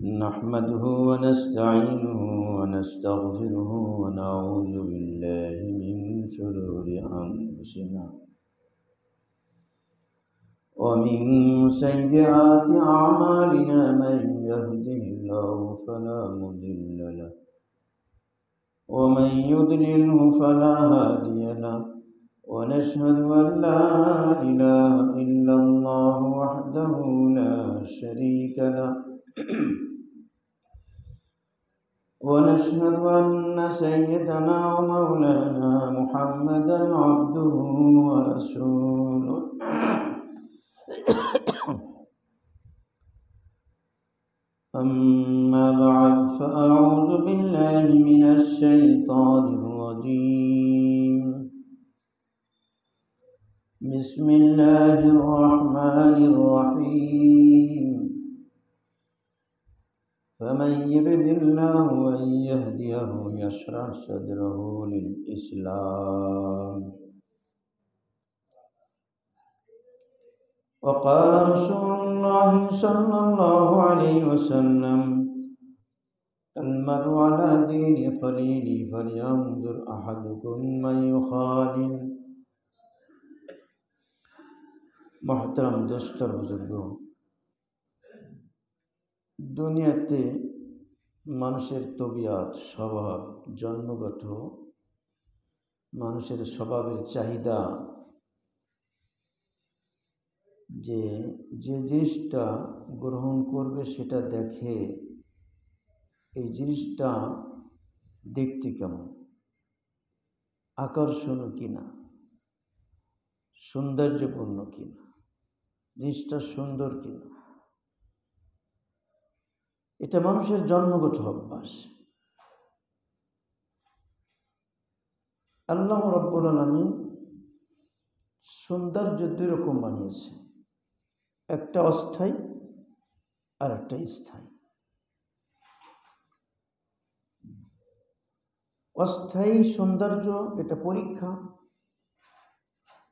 نحمده ونستعينه ونستغفره ونعوذ بالله من شرور أنفسنا ومن سيئات أعمالنا من يهده الله فلا مضل له ومن يضلله فلا هادي له ونشهد أن لا إله إلا الله وحده لا شريك له ونشهد أن سيدنا ومولانا محمدا عبده ورسوله أما بعد فأعوذ بالله من الشيطان الرجيم بسم الله الرحمن الرحيم فمن يرد الله أن يهديه يشرح صدره للإسلام وقال رسول الله صلى الله عليه وسلم المرء على دين خليله فلينظر أحدكم من يخالل محترم दोस्तों बुजुर्गों দুনিয়াতে মানুষের তবিয়ত স্বভাব জন্মগত মানুষের স্বভাবের চাহিদা যে জিনিসটা গ্রহণ করবে সেটা দেখে এই জিনিসটা দেখতে কেমন, আকর্ষণীয় কিনা, সৌন্দর্যপূর্ণ কিনা, জিনিসটা সুন্দর কিনা, এটা মানুষের জন্মগত অভ্যাস। আল্লাহ রাব্বুল আলামিন সৌন্দর্য দুই রকম বানিয়েছে, একটা অস্থায়ী আর একটা স্থায়ী। অস্থায়ী সৌন্দর্য এটা পরীক্ষা,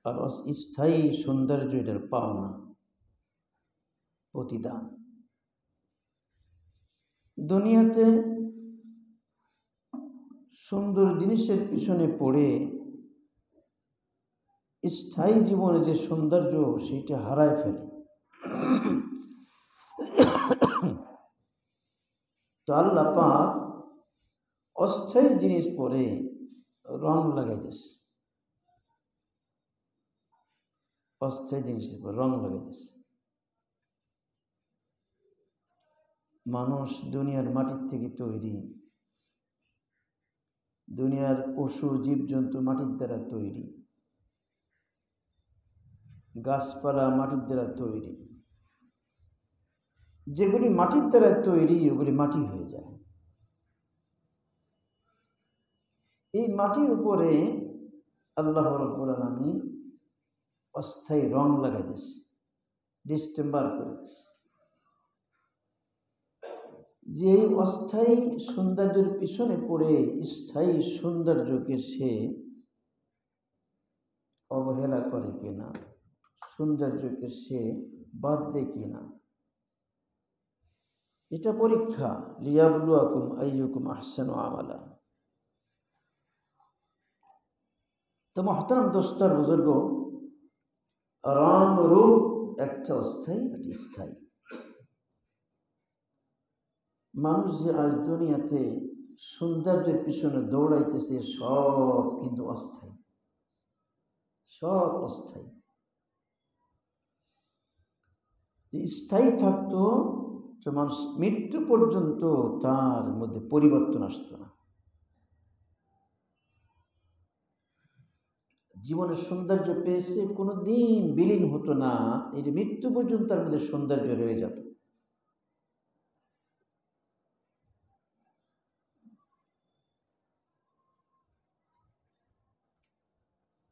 আর স্থায়ী সৌন্দর্য এটার পাওনা, প্রতিদান। দুনিয়াতে সুন্দর জিনিসের পিছনে পড়ে স্থায়ী জীবনে যে সৌন্দর্য সেটা হারায় ফেলে। তো আল্লাহ পাক অস্থায়ী জিনিস পরে রং লাগাইতেছে, অস্থায়ী জিনিসের পর রং লাগাইতেছে। মানুষ দুনিয়ার মাটির থেকে তৈরি, দুনিয়ার পশু জীবজন্তু মাটির দ্বারা তৈরি, গাছপালা মাটির দ্বারা তৈরি। যেগুলি মাটির দ্বারা তৈরি ওগুলি মাটি হয়ে যায়। এই মাটির উপরে আল্লাহ রাব্বুল আলামিন অস্থায়ী রং লাগাইতেছে, ডিস্টেম্বার করে দিচ্ছে। যে এই অস্থায়ী সৌন্দর্যের পিছনে পড়ে স্থায়ী সৌন্দর্যকে সে অবহেলা করে কিনা, সৌন্দর্যকে সে বাদ দেয় কিনা, এটা পরীক্ষা। লিয়াবলুয়াকুম আইয়ুকুম আহসানু আমালা। তো মুহতারাম দোস্তর বুজুর্গ, রং রূপ একটা অস্থায়ী একটা স্থায়ী। মানুষ যে আজ দুনিয়াতে সৌন্দর্যের পিছনে দৌড়াইতেছে সব কিন্তু অস্থায়ী, সব অস্থায়ী। স্থায়ী থাকতো যে মানুষ মৃত্যু পর্যন্ত তার মধ্যে পরিবর্তন আসতো না। জীবনের সৌন্দর্য পেয়েছে, কোনো দিন বিলীন হতো না, এই মৃত্যু পর্যন্ত তার মধ্যে সৌন্দর্য রয়ে যেত।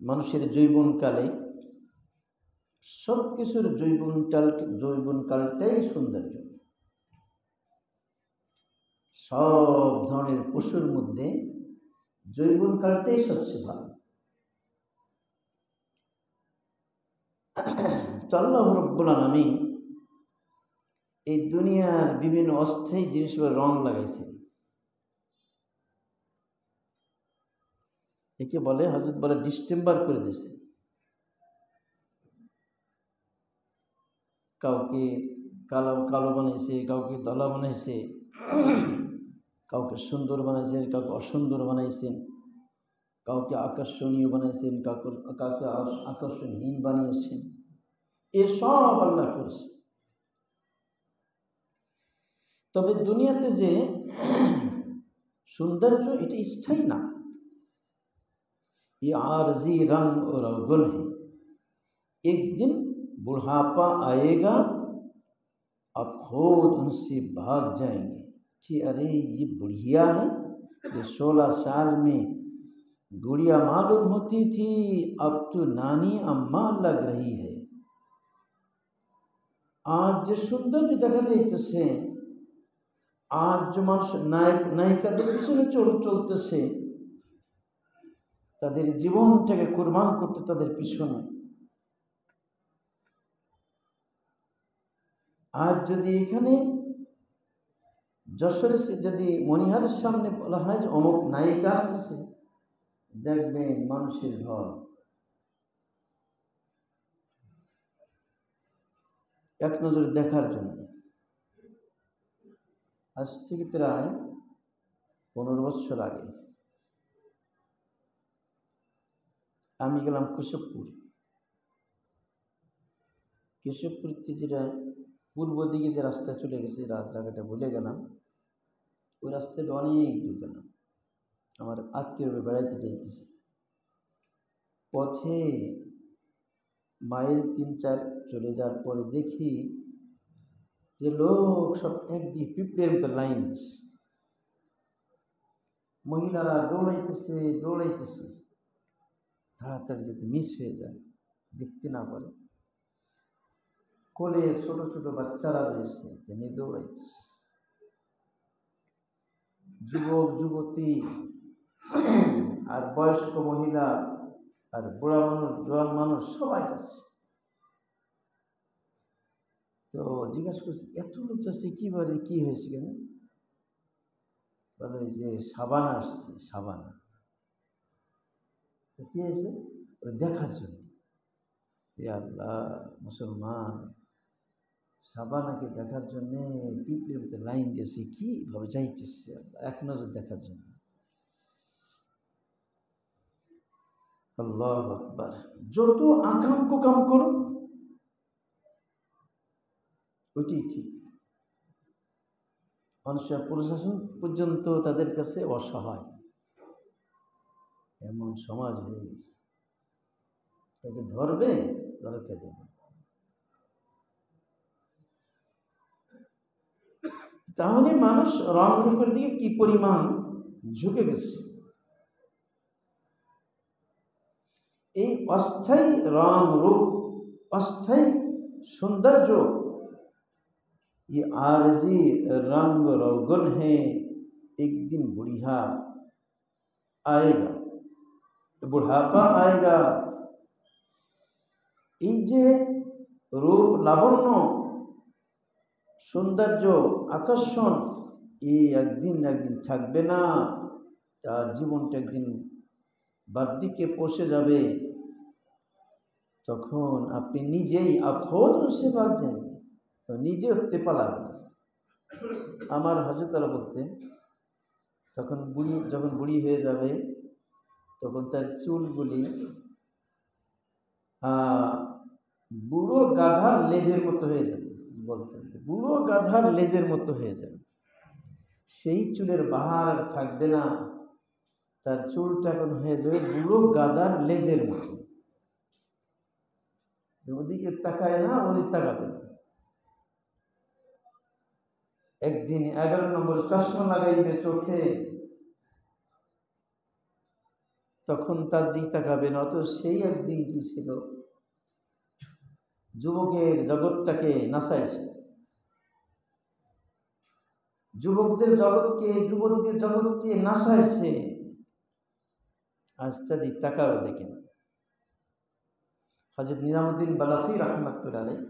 মানুষের যৌবনকালে সব কিছুর যৌবনকালটাই সৌন্দর্য। সব ধরনের পশুর মধ্যে যৌবনকালটাই সবচেয়ে ভালো। তো আল্লাহ রাব্বুল আলামিন এই দুনিয়ার বিভিন্ন অস্থায়ী জিনিসগুলো রং লাগাইছেন। একে বলে, হযরত বলে ডিস্টেম্বার করে দিয়েছে। কাউকে কালো কালো বানাইছে, কাউকে দলা বানাইছে, কাউকে সুন্দর বানাইছেন, কাউকে অসুন্দর বানাইছেন, কাউকে আকর্ষণীয় বানাইছেন, কাউকে আকর্ষণহীন বানিয়েছেন। এসব আল্লাহ করেছে। তবে দুনিয়াতে যে সৌন্দর্য, এটা স্থায়ী না। ये आरजी रंग और अवगुण है। एक दिन बुढ़ापा आएगा, आप खुद उनसे भाग जाएंगे कि अरे ये बुढ़िया है, ये 16 साल में गुड़िया मालूम होती थी, अब तो नानी अम्मा लग रही है। आज जो सौंदर्य দেখা যাইতেছে, আজ যে মানুষ নায়িকাদের পিছনে চলতেছে, তাদের জীবনটাকে কুরবান করতে তাদের পিছনে, আজ যদি এখানে যশোরে যদি মনিহারের সামনে বলা হয় যে অমুক নায়িকা আসতেছে, দেখবেন মানুষের ঘর এক নজরে দেখার জন্য। আজ থেকে প্রায় 15 বছর আগে আমি গেলাম কেশবপুর। কেশবপুরতে যেটা পূর্ব দিকে যে রাস্তা চলে গেছে, জায়গাটা ভুলে গেলাম, ওই রাস্তাটা অনেক দূর গেলাম। আমার আত্মীয়রা বেড়াইতে যাইতেছে, পথে মাইল 3-4 চলে যাওয়ার পরে দেখি যে লোক সব একদিকে পিঁপড়ের মতো লাইন দিছে, মহিলারা দৌড়াইতেছে, তাড়াতাড়ি যদি মিস হয়ে যায়, দেখতে না পারে। কোলে ছোট ছোট বাচ্চারা রয়েছে, তিনি দৌড়াইতেছে। যুবক যুবতী আর বয়স্ক মহিলা আর বুড়া মানুষ, জোয়ান মানুষ সবাই যাচ্ছে। তো জিজ্ঞাসা করছি, এত লোক যাচ্ছে কিভাবে, কি হয়েছে কেন? বলে যে সাবানা আসছে, সাবানা। তো কি হয়েছে? দেখার জন্য। আল্লাহ, মুসলমান সাবানাকে দেখার জন্য পিঁপড়ের মধ্যে লাইন দিয়েছে, কিভাবে যাইতেছে এক নজর দেখার জন্য। আল্লাহু আকবার। যত আকাম কুকাম করুক ওইটাই ঠিক। মানুষের প্রশাসন পর্যন্ত তাদের কাছে অসহায়, এমন সমাজ হয়ে গেছে। তাকে ধরবে, দরকার দেবে। তাহলে মানুষ রং রূপের দিকে কি পরিমাণ ঝুঁকে গেছে। এই অস্থায়ী রং রূপ, অস্থায়ী सौंदर्य ये आरजी रंग रोगन है, एक दिन बुढ़िया आएगा, बुढ़ापा आएगा। এই যে রূপ লাবণ্য সৌন্দর্য আকর্ষণ, এই একদিন থাকবে না, তার জীবনটা একদিন বার্দিকে পৌঁছে যাবে। তখন আপনি নিজেই আখোদ সে ভাগ যান, তো নিজে হতে পালাবেন। আমার হযরতরা বলতেন, যখন বুড়ি হয়ে যাবে তখন তার চুলগুলি বুড়ো গাধার লেজের মতো হয়ে যাবে। বলতেন যে বুড়ো গাধার লেজের মতো হয়ে যাবে, সেই চুলের বাহার আর থাকবে না, তার চুলটা এখন হয়ে যাবে বুড়ো গাধার লেজের মতো। ওদিকে তাকায় না, ওদিকে তাকাবে না। একদিন 11 নম্বর চশমা লাগাইবে চোখে, তখন তার দিক তাকাবে না। অত সেই একদিন কি ছিল, যুবকের জগৎটাকে নাচাইছে, যুবকদের জগৎকে, যুবতীদের জগৎকে নাচাইছে। আজ তার দিক তাকাও দেখে না। হযরত নিজামুদ্দিন বালাখি রাহমাতুল্লাহ আলাইহি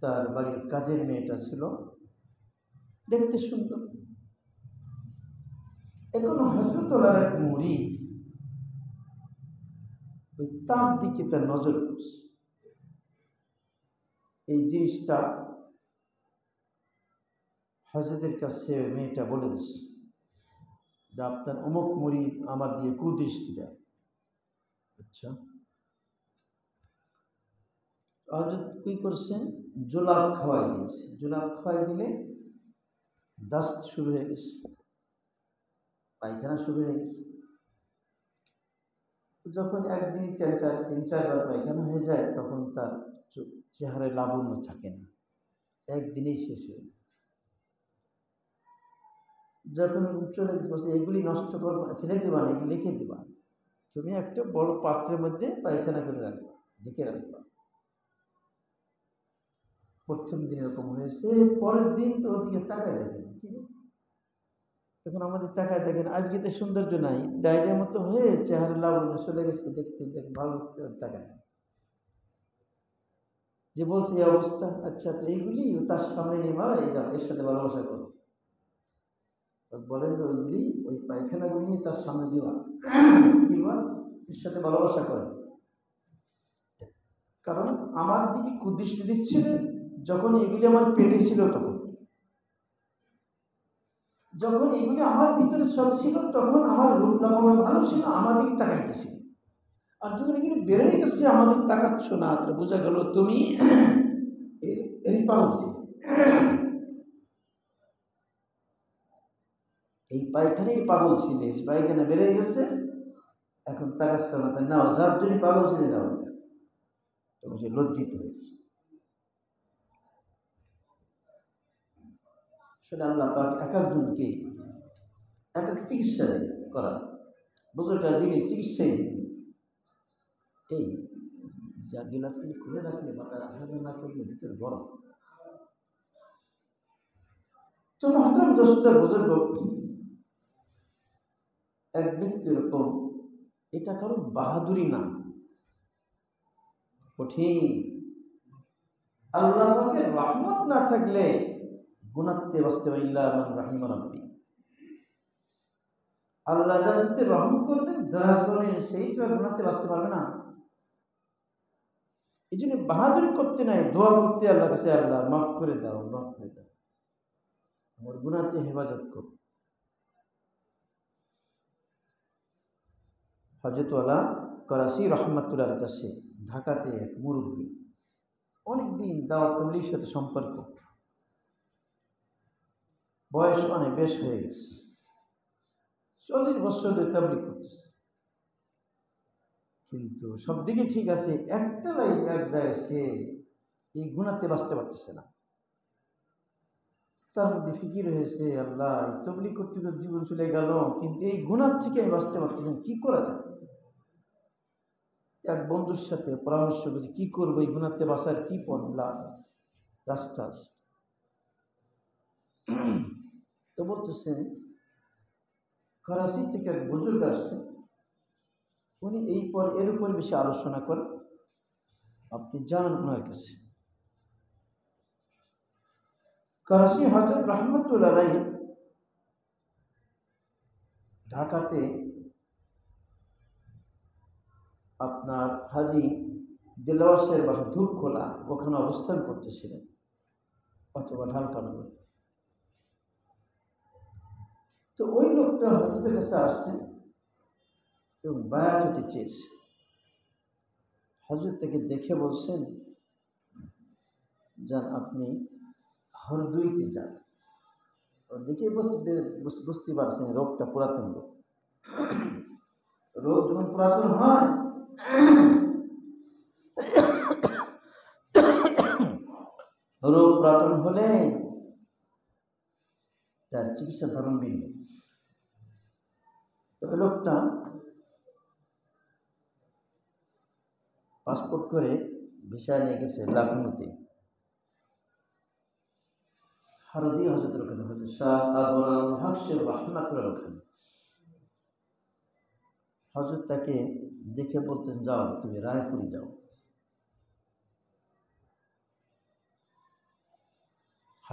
তার বাড়ির কাজের মেয়েটা ছিল, দেখতে সুন্দর। এখন হযরতুল্লাহর এক মুরিদ ওই তার দিকে তার নজর পড়ছে। এই জিনিসটা হযরতের কাছে মেয়েটা বলে দিচ্ছে যে আপনার অমুক মুরিদ আমার দিয়ে কুদৃষ্টি দেয়। আচ্ছা, হযরত কি করছেন, জোলাপ খাওয়াই দিয়েছে। জোলাপ খাওয়াই দিলে দাস্ত শুরু হয়ে গেছে, পায়খানা শুরু হয়ে গেছে। তো যখন একদিন তিন চারবার পায়খানা হয়ে যায় তখন তার চেহারায় লাবণ্য থাকে না, একদিনেই শেষ হয়ে যায়। যখন চলে বসে এগুলি নষ্ট করবা, ফেলে দেবা না, এগুলি লিখে দেবা, তুমি একটা বড় পাত্রের মধ্যে পায়খানা করে রাখবা, লিখে রাখবা। প্রথম দিন এরকম হয়েছে, পরের দিন তো ওদিকে তাকায় দেখেন। ঠিক আছে, এখন আমাদের তাকায় দেখেন, আজকে তো সৌন্দর্য নাই, ডায়রিয়ার মতো হয়ে চেহারা লাবণ্য চলে গেছে, দেখতে দেখ ভালো তাকায় যে বলছে এই অবস্থা। আচ্ছা, তো এইগুলি তার সামনে নিয়ে মারা, এই যাও, এর সাথে ভালোবাসা করো। বলেন যে ওইগুলি, ওই পায়খানাগুলি নিয়ে তার সামনে দিবা, কিংবা এর সাথে ভালোবাসা করে। কারণ আমার দিকে কুদৃষ্টি দিচ্ছিলেন যখন এগুলি আমার পেটে ছিল, যখন এগুলি আমার ভিতরে সব ছিল তখন আমার রূপ লাবণ্য ভালো ছিল, আমার দিকে তাকাইতেছিল। আর যখন এগুলি বেড়ে গেছে আমাদের তাকাচ্ছ না, তাহলে বোঝা গেল তুমি এরই পাগল ছিলে। এই পায়খানাই পাগল ছিলে, পায়খানা বেড়ে গেছে, এখন তাকাচ্ছ না, তাই নাও, যার জন্য পাগল ছিলে না, ওটা তখন সে লজ্জিত হয়েছে। সেটা আল্লাহ পাক এক একজনকে এক এক চিকিৎসা দেয় করা, বুঝোটা দিলে চিকিৎসাই দিন। এই যা গিলাসগুলি খুলে রাখলে বাতাস আসা না করলে ভিতরে গরম। তো মহতরম দোস্ত বুজুর্গ, এক ব্যক্তি এরকম, এটা কারো বাহাদুরি না, কঠিন। আল্লাহ পাকের রহমত না থাকলে গুনাতে বাঁচতে পারে, ইল্লা মান রাহিমা রাব্বি, আল্লাহ যাতে রহম করবেন দয়া করে সেই হিসেবে গুনাতে বাঁচতে পারবে না। এই জন্য বাহাদুরি করতে নাই, দোয়া করতে আল্লাহ কাছে, আল্লাহ মাফ করে দাও, মাফ করে দাও, আমার গুনাতে হেফাজত করো। হযরত ওয়ালা করাচি রহমাতুল্লাহর কাছে ঢাকাতে এক মুরব্বী, অনেকদিন দাওয়াত তাবলীগের সাথে সম্পর্ক, বয়স অনেক বেশ হয়ে গেছে, 40 বছর ধরে তাবলীগ করতেছে, কিন্তু সব দিকে ঠিক আছে, একটা লাইন এক জায়গায় সে এই গুনাতে বাঁচতে পারতেছে না। তার মধ্যে ফিকির হয়েছে, আল্লাহ তাবলীগ করতে করতে জীবন চলে গেল, কিন্তু এই গুনাহ থেকে আমি বাঁচতে পারতেছি না, কি করা যায়? এক বন্ধুর সাথে পরামর্শ করেছি, কি করবো, এই গুনাতে বাঁচার কি রাস্তা আছে? তো বলতেছে, করাচি থেকে এক বুজুর্গ আসছে, উনি এর উপর বেশি আলোচনা করেন, আপনি যান ওনার কাছে। করাচি হযরত রহমতুল্লাহ আলাইহি ঢাকাতে আপনার হাজী দেলোয়ার সাহেবের বাসা ধূপখোলা, ওখানে অবস্থান করতেছিলেন, অথবা ঢালকানগর। তো ওই লোকটা হযরতের কাছে আসছেন এবং বায়াত হতে চেয়েছে। হযরত তাকে দেখে বলছেন, যান আপনি হরদুইতে যান। দেখে বুঝতে পারছেন রোগটা পুরাতন রোগ। রোগ যখন পুরাতন হয়, রোগ পুরাতন হলে তার চিকিৎসা ধরন ভিন্ন। ওই লোকটা পাসপোর্ট করে ভিসা নিয়ে গেছে লখনউতে, হরদি হযরতের ওখানে, হযরত শাহ আবুল হক সাহেব রাহমাতুল্লাহ ওখানে। হযরত তাকে দেখে বলতেন, যাও তুমি রায়পুরে যাও।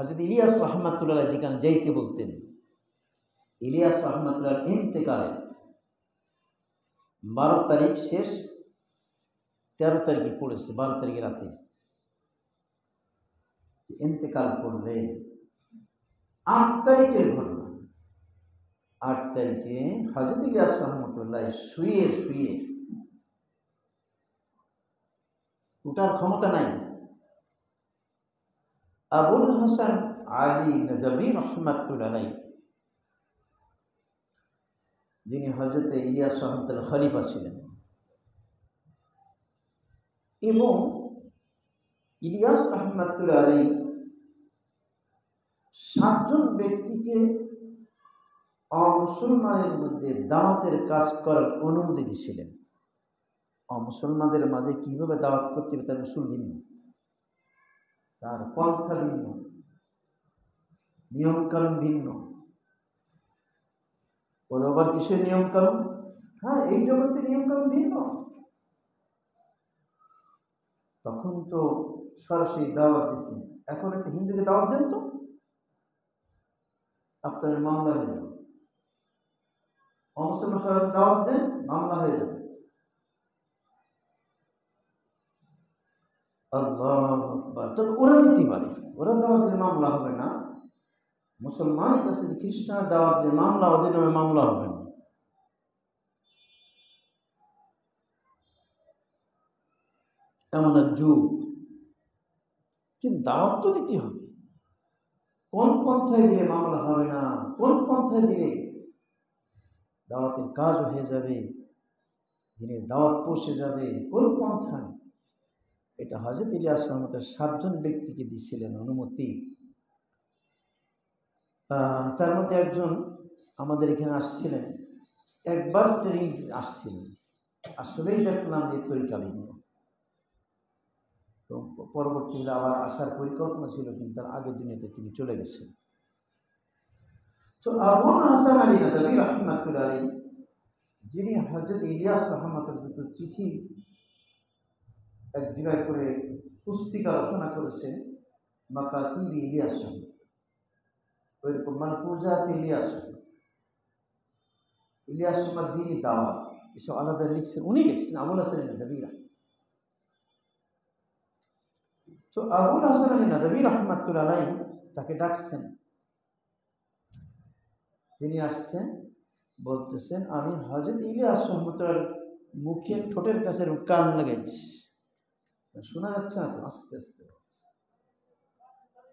হযরত ইলিয়াস রাহমাতুল্লাহ যেখানে যাইতে বলতেন, ইলিয়াস রাহমাতুল্লাহ ইন্তেকালের 12 তারিখ শেষ, 13 তারিখে পড়েছে, 12 তারিখে রাতে ইন্তেকাল করলেন। 8 তারিখের ঘটনা। 8 তারিখে হযরত ইলিয়াস রাহমাতুল্লাহ শুয়ে শুয়ে, উঠার ক্ষমতা নাই, আবুল হাসান আলী নদভী রাহমাতুল্লাহ আলাইহি, যিনি হযরত ইলিয়াস রাহমাতুল্লাহ খলিফা ছিলেন, এবং ইলিয়াস রাহমাতুল্লাহ আলাইহি 7 জন ব্যক্তিকে অমুসলমানের মধ্যে দাওয়াতের কাজ করার অনুমতি দিয়েছিলেন। অমুসলমানদের মাঝে কিভাবে দাওয়াত করতে হবে তার উসুল ভিন্ন, তার পন্থা ভিন্ন, নিয়মকানুন ভিন্ন। ওর আবার কিসের নিয়মকানুন? হ্যাঁ, এই জগতের নিয়মকানুন ভিন্ন। তখন তো সরাসরি দাওয়াত দিচ্ছেন, এখন একটা হিন্দুকে দাওয়াত দেন তো, আপনার মামলা হয়ে যাবে। অমুসলমান সরাসরি দাওয়াত দেন, মামলা হয়ে যাবে। আল্লাহু আকবার। তবে ওরা দিতে পারে, ওরা দাওয়াত দিলে মামলা হবে না। মুসলমানের কাছে যে খ্রিস্টান দাওয়াত দিয়ে মামলা, ওদের নামে মামলা হবে না। এমন এক যুগ, কিন্তু দাওয়াত তো দিতে হবে। কোন পন্থায় দিলে মামলা হবে না, কোন পন্থায় দিলে দাওয়াতের কাজও হয়ে যাবে, দিনে দাওয়াত পৌঁছে যাবে, কোন পন্থায়? এটা হযরত ইলিয়াস রাহমাতুল্লাহ 7 জন ব্যক্তিকে দিয়েছিলেন অনুমতি। তার মধ্যে একজন আমাদের এখানে আসছিলেন, একবার ট্রেনিং আসছিলেন, আসলেই দেখলাম যে তরিকা ভিন্ন। তো পরবর্তীতে আবার আসার পরিকল্পনা ছিল, কিন্তু তার আগের দুনিয়াতে তিনি চলে গেছেন। তো আবুল হাসান আলী নদভী রাহমাতুল্লাহ আলাইহি, যিনি হযরত ইলিয়াস রাহমাতুল্লাহ চিঠি এক জায়গায় করে পুস্তিকা রচনা করেছেন, মাকাতিব ইলিয়াস, ওইরকম মালফুজাত ইলিয়াস, ইলিয়াস দ্বীনি দাওয়াত, এসব আলাদা লিখছেন, উনি লিখছেন আবুল হাসান আলী নদভী। তো আবুল হাসান আলী নদভী রাহমাতুল্লাহ আলাইহি তাকে ডাকছেন, তিনি আসছেন, বলতেছেন আমি হযরত ইলিয়াস রাহমাতুল্লাহর মুখে ঠোঁটের কাছে কান লাগাই দিচ্ছি, শোনা যাচ্ছে না, আস্তে আস্তে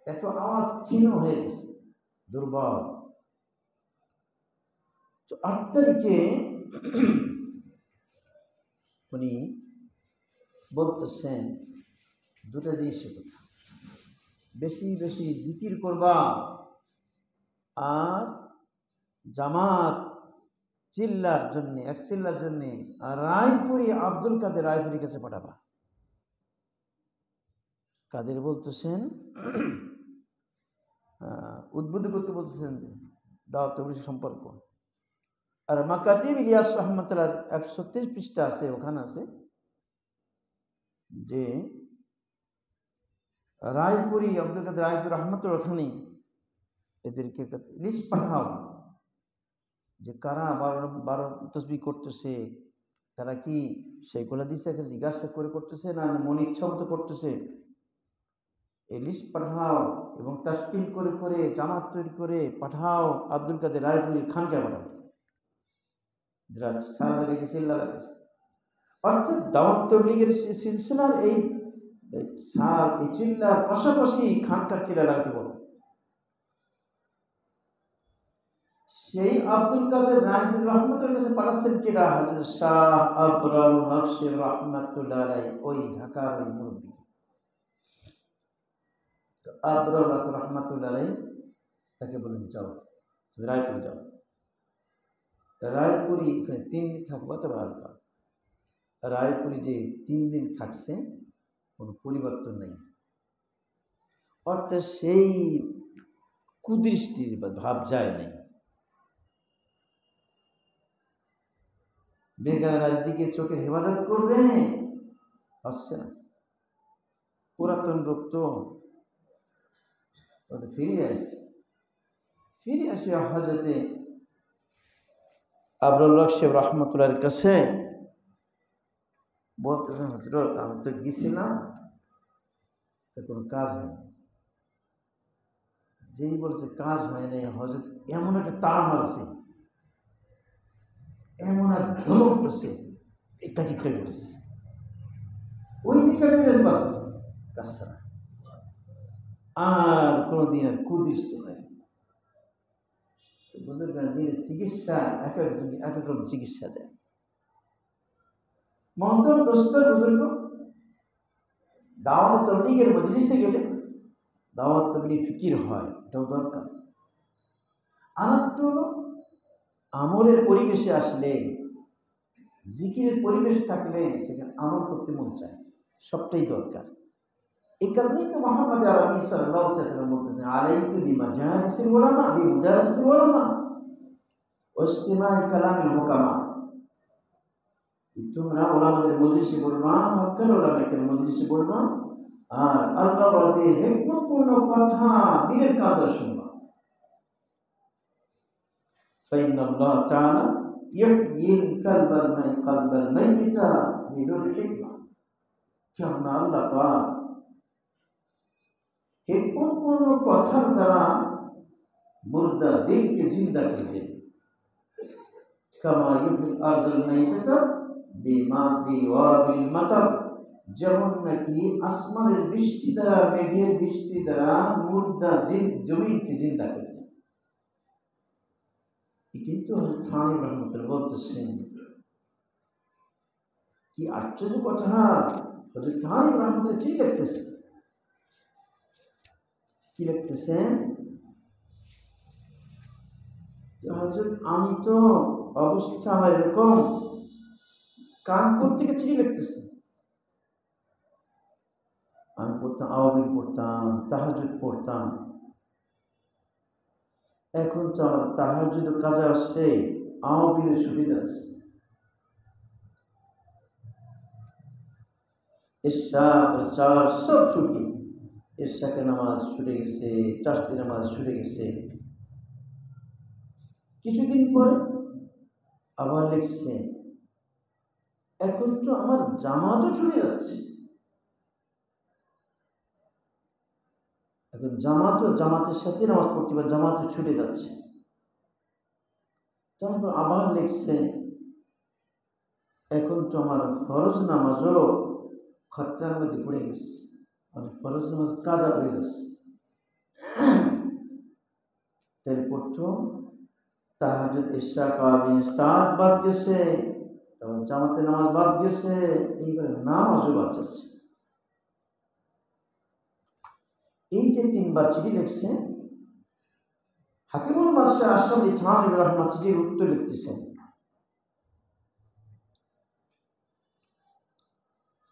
এত আওয়াজ ক্ষীণ হয়ে গেছে, দুর্বল। তো 8 তারিখে উনি বলতেছেন দুটা জিনিসের কথা, বেশি বেশি জিকির করবা, আর জামাত চিল্লার জন্যে, এক চিল্লার জন্যে রায়পুরি আব্দুল কাদের রায়পুরির কাছে পাঠাবা। কাদের বলতেছেন, উদ্বুদ্ধ করতে বলতেছেন যে দাওয়াত তবলিগ সম্পর্ক। আর মাকাতিব ইলিয়াস রাহমাতুল্লাহ 130 পৃষ্ঠা আছে, ওখানে আছে যে রায়পুরি আব্দুল কাদের রায়পুরি রাহমাতুল্লাহ ওখানেই এদেরকে লিস্ট পাঠাও যে কারা 12 তসবিহ করতেছে, তারা কি সেইগুলো দিচ্ছে জিজ্ঞাসা করে করতেছে না মন ইচ্ছা মতো করতেছে, এই লিস্ট পাঠাও এবং তাশকিল করে করে জামাত তৈরি করে পাঠাও, আব্দুল কাদের রায়পুরির খানকে পাঠাও। সাল লাগাইছে, চিল্লা লাগাইছে, অর্থাৎ দাওয়াত তবলিগের সিলসিলার এই সাল, এই চিল্লার পাশাপাশি খানকার চিল্লা লাগাতে বলো। সেই আব্দুল কাদের রায়পুরি রাহমাতুল্লাহ কাছে পাঠাচ্ছেন কেডা? হযরত শাহ আবরাল হক রাহমাতুল্লাহ আলাইহি, ওই ঢাকার ওই মুরব্বী আবরাল হক রাহমাতুল্লাহ আলাইহি তাকে বলেন যাও তুমি রায়পুরি যাও, রায়পুরি এখানে 3 দিন থাকবো, তবে আসবা। রায়পুরি যে 3 দিন থাকছে কোনো পরিবর্তন নেই, অর্থাৎ সেই কুদৃষ্টির ভাব যায় নাই। বেগানার দিকে চোখের হেফাজত করবে, আসছে না, পুরাতন রূপ তো ও তো ফিরে আসে হজরতে আবরুল হক সাহেব রহমতুল্লাহর কাছে বলতেছেন, হজরত আমি তো গেছিলাম, তো কোনো কাজ হয়নি। যেই বলছে কাজ হয় নাই, হজরত এমন একটা তাড়া মারছে, এমন এক ধমকতেছে, এই কাটি কেটে উঠেছে, ওই দিকে উঠেছে, বাস কাজ ছাড়া আর কোনোদিন আর কুদৃষ্ট হয়। বুজুর্গরা দিনের চিকিৎসা এক এক রকম চিকিৎসা দেয়। মন্ত্র দোস্তর বুজুর্গ দাওয়াত তবলিগের মজলিসে গেলে দাওয়াত তবলিগ ফিকির হয়, এটাও দরকার। আর একটু হলো আমলের পরিবেশে আসলে, জিকিরের পরিবেশ থাকলে সেখানে আমল করতে মন চায়, সবটাই দরকার। এই কারণেই তো মুহাম্মদ আরবি সাল্লাল্লাহু আলাইহি ওয়াসাল্লাম বলতেছেন, আলাইকুম বিমাজালিসিল উলামা বিমুজালাসাতিল উলামা ওয়া ইসতিমা'i কালামিল হুকামা। তোমরা উলামাদের মজলিসে বলবা, মক্কার উলামাদের মজলিসে বলবা, আর আল্লাহ ওয়াদের হিকমতপূর্ণ কথা দিনের কাদর শুনবা। ফাইনাল্লাহ তাআলা ইহয়িল কালবাল মাইতা বিনুল হিকমা। কেমন আল্লাহ পাক হিকমতপূর্ণ কথার দ্বারা মুর্দা দেহকে জিন্দা করে দেন। কামা ইহয়িল আরদাল মাইতাতা বিমাদি ওয়াবিল মাতার। যেমন নাকি আসমানের বৃষ্টি দ্বারা, মেঘের বৃষ্টি দ্বারা মুর্দা জমিনকে জিন্দা করে দেন। এটাই তো থানি রহমতুল্লাহ বলতেছেন। কি আশ্চর্য কথা! হযরত থানি রহমতুল্লাহ কি লিখতেছেন? কি লিখতেছেন? হযরত আমি তো অবস্থা আমার এরকম, কানপুর থেকে চিঠি লিখতেছি। আমি পড়তাম, আওয়াবিল পড়তাম, তাহাজ্জুদ পড়তাম। এখন তো আমার তাহাজ্জুদ কাজা আসছে, আওয়াবিলে ছুটে যাচ্ছে। ইশা চার সব ছুটি, ইশাকে নামাজ ছুটে গেছে, চারটি নামাজ ছুটে গেছে। কিছুদিন পরে আবার লিখছে, এখন তো আমার জামাতও ছুটে যাচ্ছে। এখন জামাতের সাথে নামাজ পড়তে পারে, জামাতও ছুটে যাচ্ছে। তারপর আবার লিখছে, এখন তো আমার ফরজ নামাজও খতরার মধ্যে পড়ে গেছে, মানে ফরজ নামাজ কাজা হয়ে যাচ্ছে। তাই প্রথম তাহাজ্জুদ, ইশা, কাবিন স্টার্ট বাদ গেছে, তারপর জামাতের নামাজ বাদ গেছে, এইবারে নামাজও বাদ যাচ্ছে। এই যে তিনবার চিঠি লিখছে, হাকিমুল বাদশাহ আশরাফ আলী থানভী রহমাতুল্লাহ চিঠির উত্তর লিখতেছেন,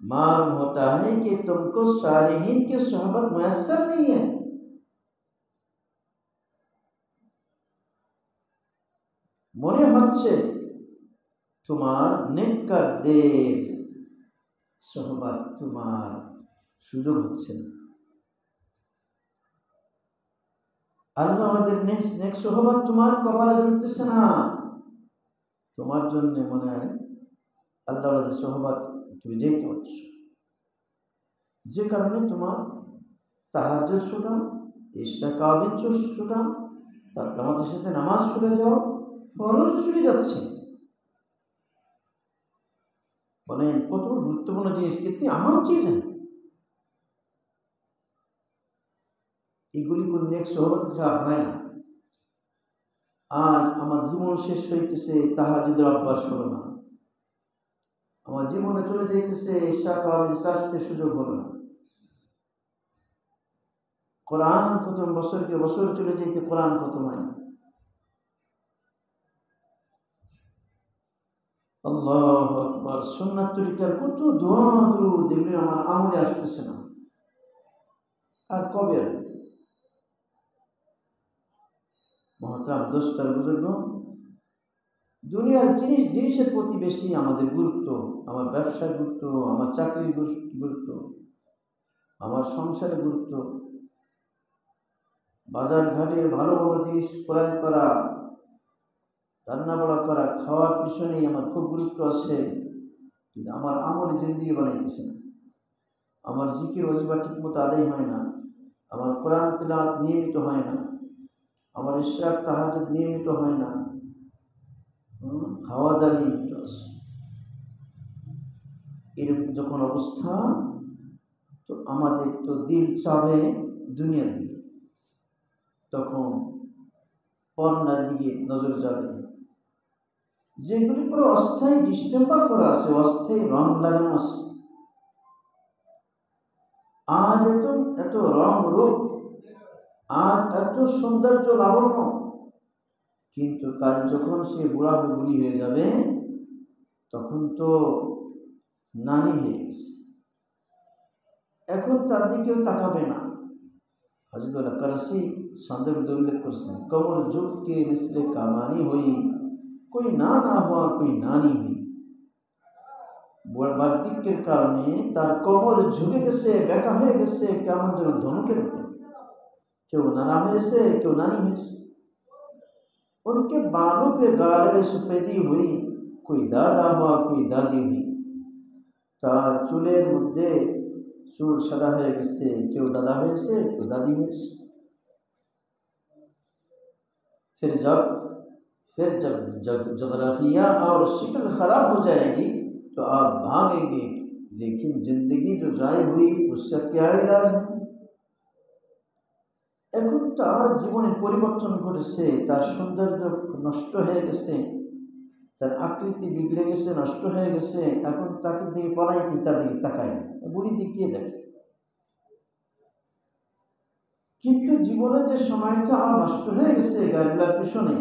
मालूम होता है कि तुमको सालिहीन की सोहबत मुयस्सर नहीं है। মনে হচ্ছে তোমার নেককারদের সোহবত, তোমার সুযোগ হচ্ছে না। আল্লাহ আমাদের নেক সোহবত তোমার কপালে জুটতেছে না। তোমার জন্য মনে হয় আল্লাহ আমাদের সোহবত তুমি যেতে পারছো, যে কারণে তোমার তাহাজ্জুদ ছুটাও, ইশা কাবিন ছুটাও, তার জামাতের সাথে নামাজ ছুটে যাও, ফরজ ছুটে যাচ্ছে। বলেন কত গুরুত্বপূর্ণ জিনিস, কিতনি আহম চিজ है। এগুলি কোন নেক সোহবত ছাড়া হয় না। আজ আমার জীবন শেষ হইতেছে, তাহাজ্জুদের অভ্যাস হলো না। আমার জীবনে চলে যাইতেছে, ইশা কাবিন চাষতে সুযোগ হলো না। কোরআন খতম, বছরকে বছর চলে যাইতে কোরআন খতম হয় না। আল্লাহু আকবার। সুন্নাত তরিকার কত দোয়া দুরূদ, এগুলি আমার আমলে আসতেছে না। আর কবে আসবে? মহতারাম দোস্তার বুজুর্গ, দুনিয়ার জিনিসের প্রতি বেশি আমাদের গুরুত্ব, আমার ব্যবসার গুরুত্ব, আমার চাকরির গুরুত্ব, আমার সংসারের গুরুত্ব। বাজার ঘাটের ভালো ভালো জিনিস ক্রয় করা, রান্নাবাড়া করা, খাওয়ার পিছনেই আমার খুব গুরুত্ব আছে, কিন্তু আমার আমল জিন্দিগি বানাইতেছে না। আমার জিকির ওয়াজিফা ঠিকমতো আদায় হয় না, আমার কোরআন তিলাওয়াত নিয়মিত হয় না, আমার ইশরাক তাহাজ্জুদ নিয়মিত হয় না, খাওয়া দাওয়া নিয়মিত আছে। এরকম যখন অবস্থা, তো আমাদের তো দিল চাবে দুনিয়ার দিকে, তখন পর্নার দিকে নজর যাবে, যেগুলি পুরো অস্থায়ী ডিস্টেম্পার করা আছে, অস্থায়ী রং লাগানো আছে। আজ এত এত রং রূপ, আজ এত সৌন্দর্য লাবণ্য, কিন্তু কাল যখন সে বুড়ি হয়ে যাবে, তখন তো নানি হয়ে গেছে, এখন তার দিকেও তাকাবে না। হযরত করসি সন্দর্ভ উল্লেখ করেছেন, কমর যুগ কে মিসলে কামানি হই, कोई ना हुआ कोई नानी हुई। বার্ধক্যের কারণে তার কোমর ঝুঁকে গেছে, বেঁকা হয়ে গেছে, কেমন যেন ধনুকের মতো। কেউ নানা হয়েছে, কেউ নানি হয়েছে। उनके बालों पे गालिब सफेदी हुई, कोई दादा हुआ कोई दादी हुई। তার চুলের মধ্যে চুল সাদা হয়ে গেছে, কেউ দাদা হয়েছে, কেউ দাদি হয়েছে। फिर जब जोग्राफिया और शक्ल खराब हो जाएगी तो आप भागेंगे, लेकिन जिंदगी जो जाए हुई उसका क्या इलाज है। এখন তার জীবনে পরিবর্তন ঘটেছে, তার সৌন্দর্য নষ্ট হয়ে গেছে, তার আকৃতি বিগড়ে গেছে, নষ্ট হয়ে গেছে। এখন তাকে দিকে পলাইতে, তার দিকে তাকায় না, বুড়ির দিকে দেখে। কিন্তু জীবনের যে সময়টা আমার নষ্ট হয়ে গেছে গাড়িগুলোর পিছনে,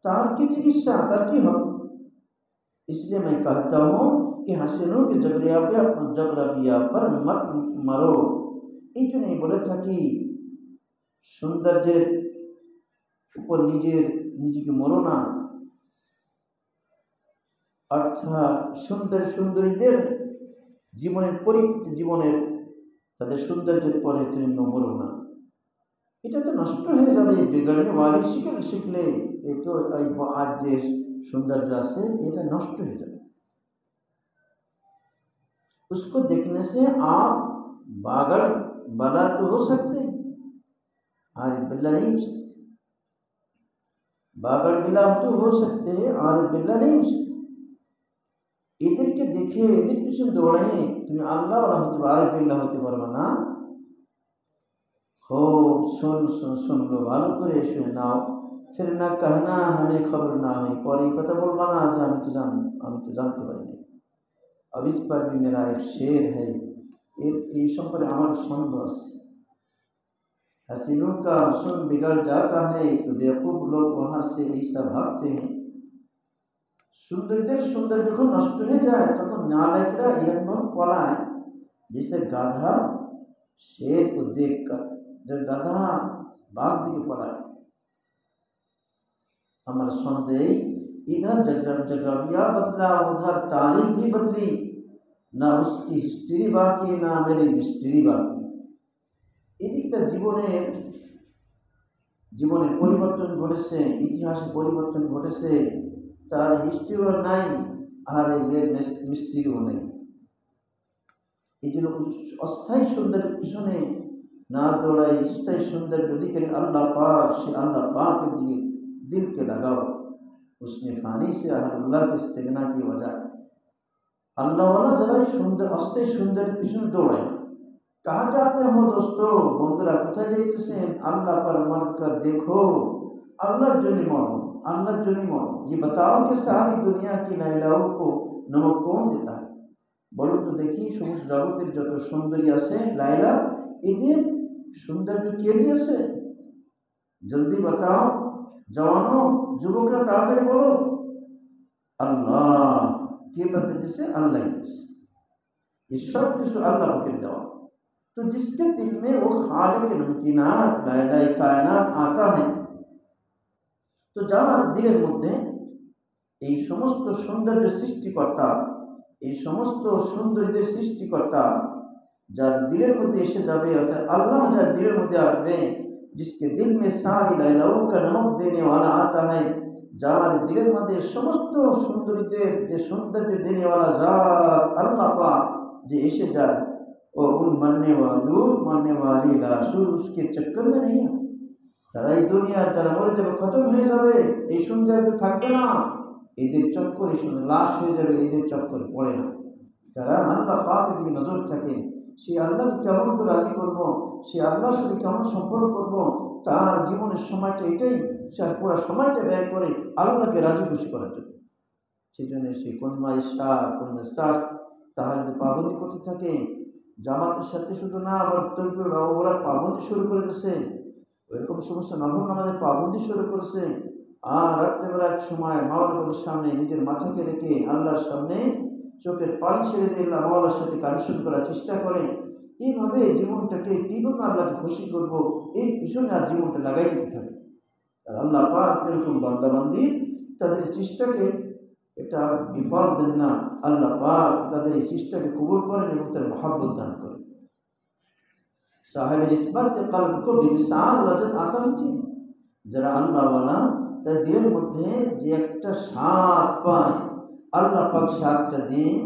तार की चिकित्सा तार की हो। इसलिए मैं कहता हूँ कि हसीनों के जोग्राफिया पर मत मरो। এই জন্যই বলে থাকি, সৌন্দর্যের উপর নিজেকে মরো না, অর্থাৎ সুন্দরীদের জীবনের তাদের সৌন্দর্যের পরে তুমি মরো না। এটা তো নষ্ট হয়ে যাবে, বিগড়নে वाली শিখলে এই তো আজ যে সৌন্দর্য আছে এটা নষ্ট হয়ে যাবে। उसको देखने से आप बागड़ बला तो हो सकते, आरिफ बिल्ला नहीं हो सकते। बागड़ बिला तो हो सकते, आरिफ बिल्ला नहीं हो सकते। এদেরকে দেখে এদের পিছনে দৌড়াই তুমি আল্লাহ ওয়ালা হতে পারবে, আরিফ বিল্লাহ হতে পারবে না। खूब सुन लो, ভালো করে শুনে নাও। फिर ना कहना हमें खबर ना हुई, পরে এই কথা বলবা না যে আমি তো জানতে পারিনি। अब इस पर भी मेरा एक शेर है, এই সম্পর্কে আমার ছন্দ আছে। हसीनों का हुस्न बिगड़ जाता है तो बेवकूफ लोग वहाँ से ऐसा भागते हैं। সুন্দরদের সৌন্দর্য যখন নষ্ট হয়ে যায় তখন নালায়করা এরকম পলায়, जैसे गाधा शेर को देखकर, जब गाधा बाघ दिखे पलाए। हमारा सौंदर्य इधर जोग्राफिया बदला, उधर तारीख भी बदली, ना उसकी हिस्ट्री बाकी ना मेरी मिस्ट्री बाकी। এদিকে তার জীবনের পরিবর্তন ঘটেছে, ইতিহাসে পরিবর্তন ঘটেছে, তার হিস্ট্রিও নাই আর এর মিস্ট্রিও নেই। এই জন্য অস্থায়ী সৌন্দর্যের পিছনে ना दौड़ाए, स्থায়ী সৌন্দর্য অধিকারী আল্লাহ পাক, সে আল্লাহ পাকের দিকে दिल के लगाओ। उसने फानी से अहलुल्लाह के इस्तिगना की वजह। अल्लाह वाला जरा सुंदर अस्थायी সৌন্দর্যের পিছনে দৌড়ায় না। कहाँ जाते हो दोस्तों, বন্ধুরা কোথায় যাইতেছেন? আল্লাহ पर मन कर देखो, अल्लाह জন্য মরো, আল্লাহর জন্য মরো। ये बताओ कि सारी दुनिया की लाइलाओं को नमक कौन देता है? বলুন তো দেখি, সমস্ত জগতের যত সুন্দরী আছে লাইলা, এদের সৌন্দর্য কে দিয়েছে? জলদি বাতাও জওয়ানো, যুবকরা তাড়াতাড়ি বলো। আল্লাহ কে দিয়েছে? আল্লাহ দিয়েছে। ये सब कुछ अल्लाह के देवा। तो जिसके दिल में वो खालिक मुमकिनात लाइला कायनात आता है, तो যার দিলের মধ্যে এই সমস্ত সৌন্দর্য সৃষ্টিকর্তা, এই সমস্ত সুন্দরীদের সৃষ্টিকর্তা যার দিলের মধ্যে এসে যাবে, অর্থাৎ আল্লাহ যার দিলের মধ্যে আসবে, जिसके दिल में सारी लैलाओं का नमक देने वाला आता है, जार दिलेर मध्य समस्त सुंदरीदेर जे सौंदर्य देने वाला जात अल्लाह पाक जे एसे जाए और उन मरने वाली लाशों उसके चक्कर में नहीं आते। তারা এই দুনিয়া যারা মরে যাবে, খতম হয়ে যাবে, এই সৌন্দর্য থাকবে না, এদের চক্করে লাশ হয়ে যাবে, এদের চক্করে পড়ে না। যারা আল্লাহ পাকের দিকে নজর থাকে, সে আল্লাহকে কেমন করে রাজি করবো, সে আল্লাহর সাথে কেমন সম্পর্ক করবো, তার জীবনের সময়টা এটাই, সে পুরো সময়টা ব্যয় করে আল্লাহকে রাজি খুশি করার জন্য। সেই জন্য সে কোনমা ইশা কোনমা সাত তাহার যদি পাবন্দি করতে থাকে, জামাতের সাথে শুধু না, আবার তকবীর ওরা পাবন্দি শুরু করে দিয়েছে, ওইরকম সমস্ত নফল নামাজের পাবন্দি শুরু করেছে। আর রাত্রেবেলা এক সময় মাওলার সামনে নিজের মাথাকে রেখে আল্লাহর সামনে চোখের পানি ছেড়ে দিয়ে মাওলার সাথে কানেকশন করার চেষ্টা করে। এইভাবে জীবনটাকে কীভাবে আল্লাহকে খুশি করব, এই পিছনে আর জীবনটা লাগাই দিতে থাকে। আর আল্লাহ পাক এরকম বান্দাবান্দি তাদের চেষ্টাকে এটা বিফল দেন না, আল্লাহ পাক তাদের এই চেষ্টাকে কবুল করেন এবং তার মহাব্বত দান করেন। साहिब निस्बत कल्ब को विशाल रजत आता है, जरा अल्लाह वाला তার দিলের মধ্যে যে একটা স্বাদ পায়, আল্লাহ পাক স্বাদটা দেন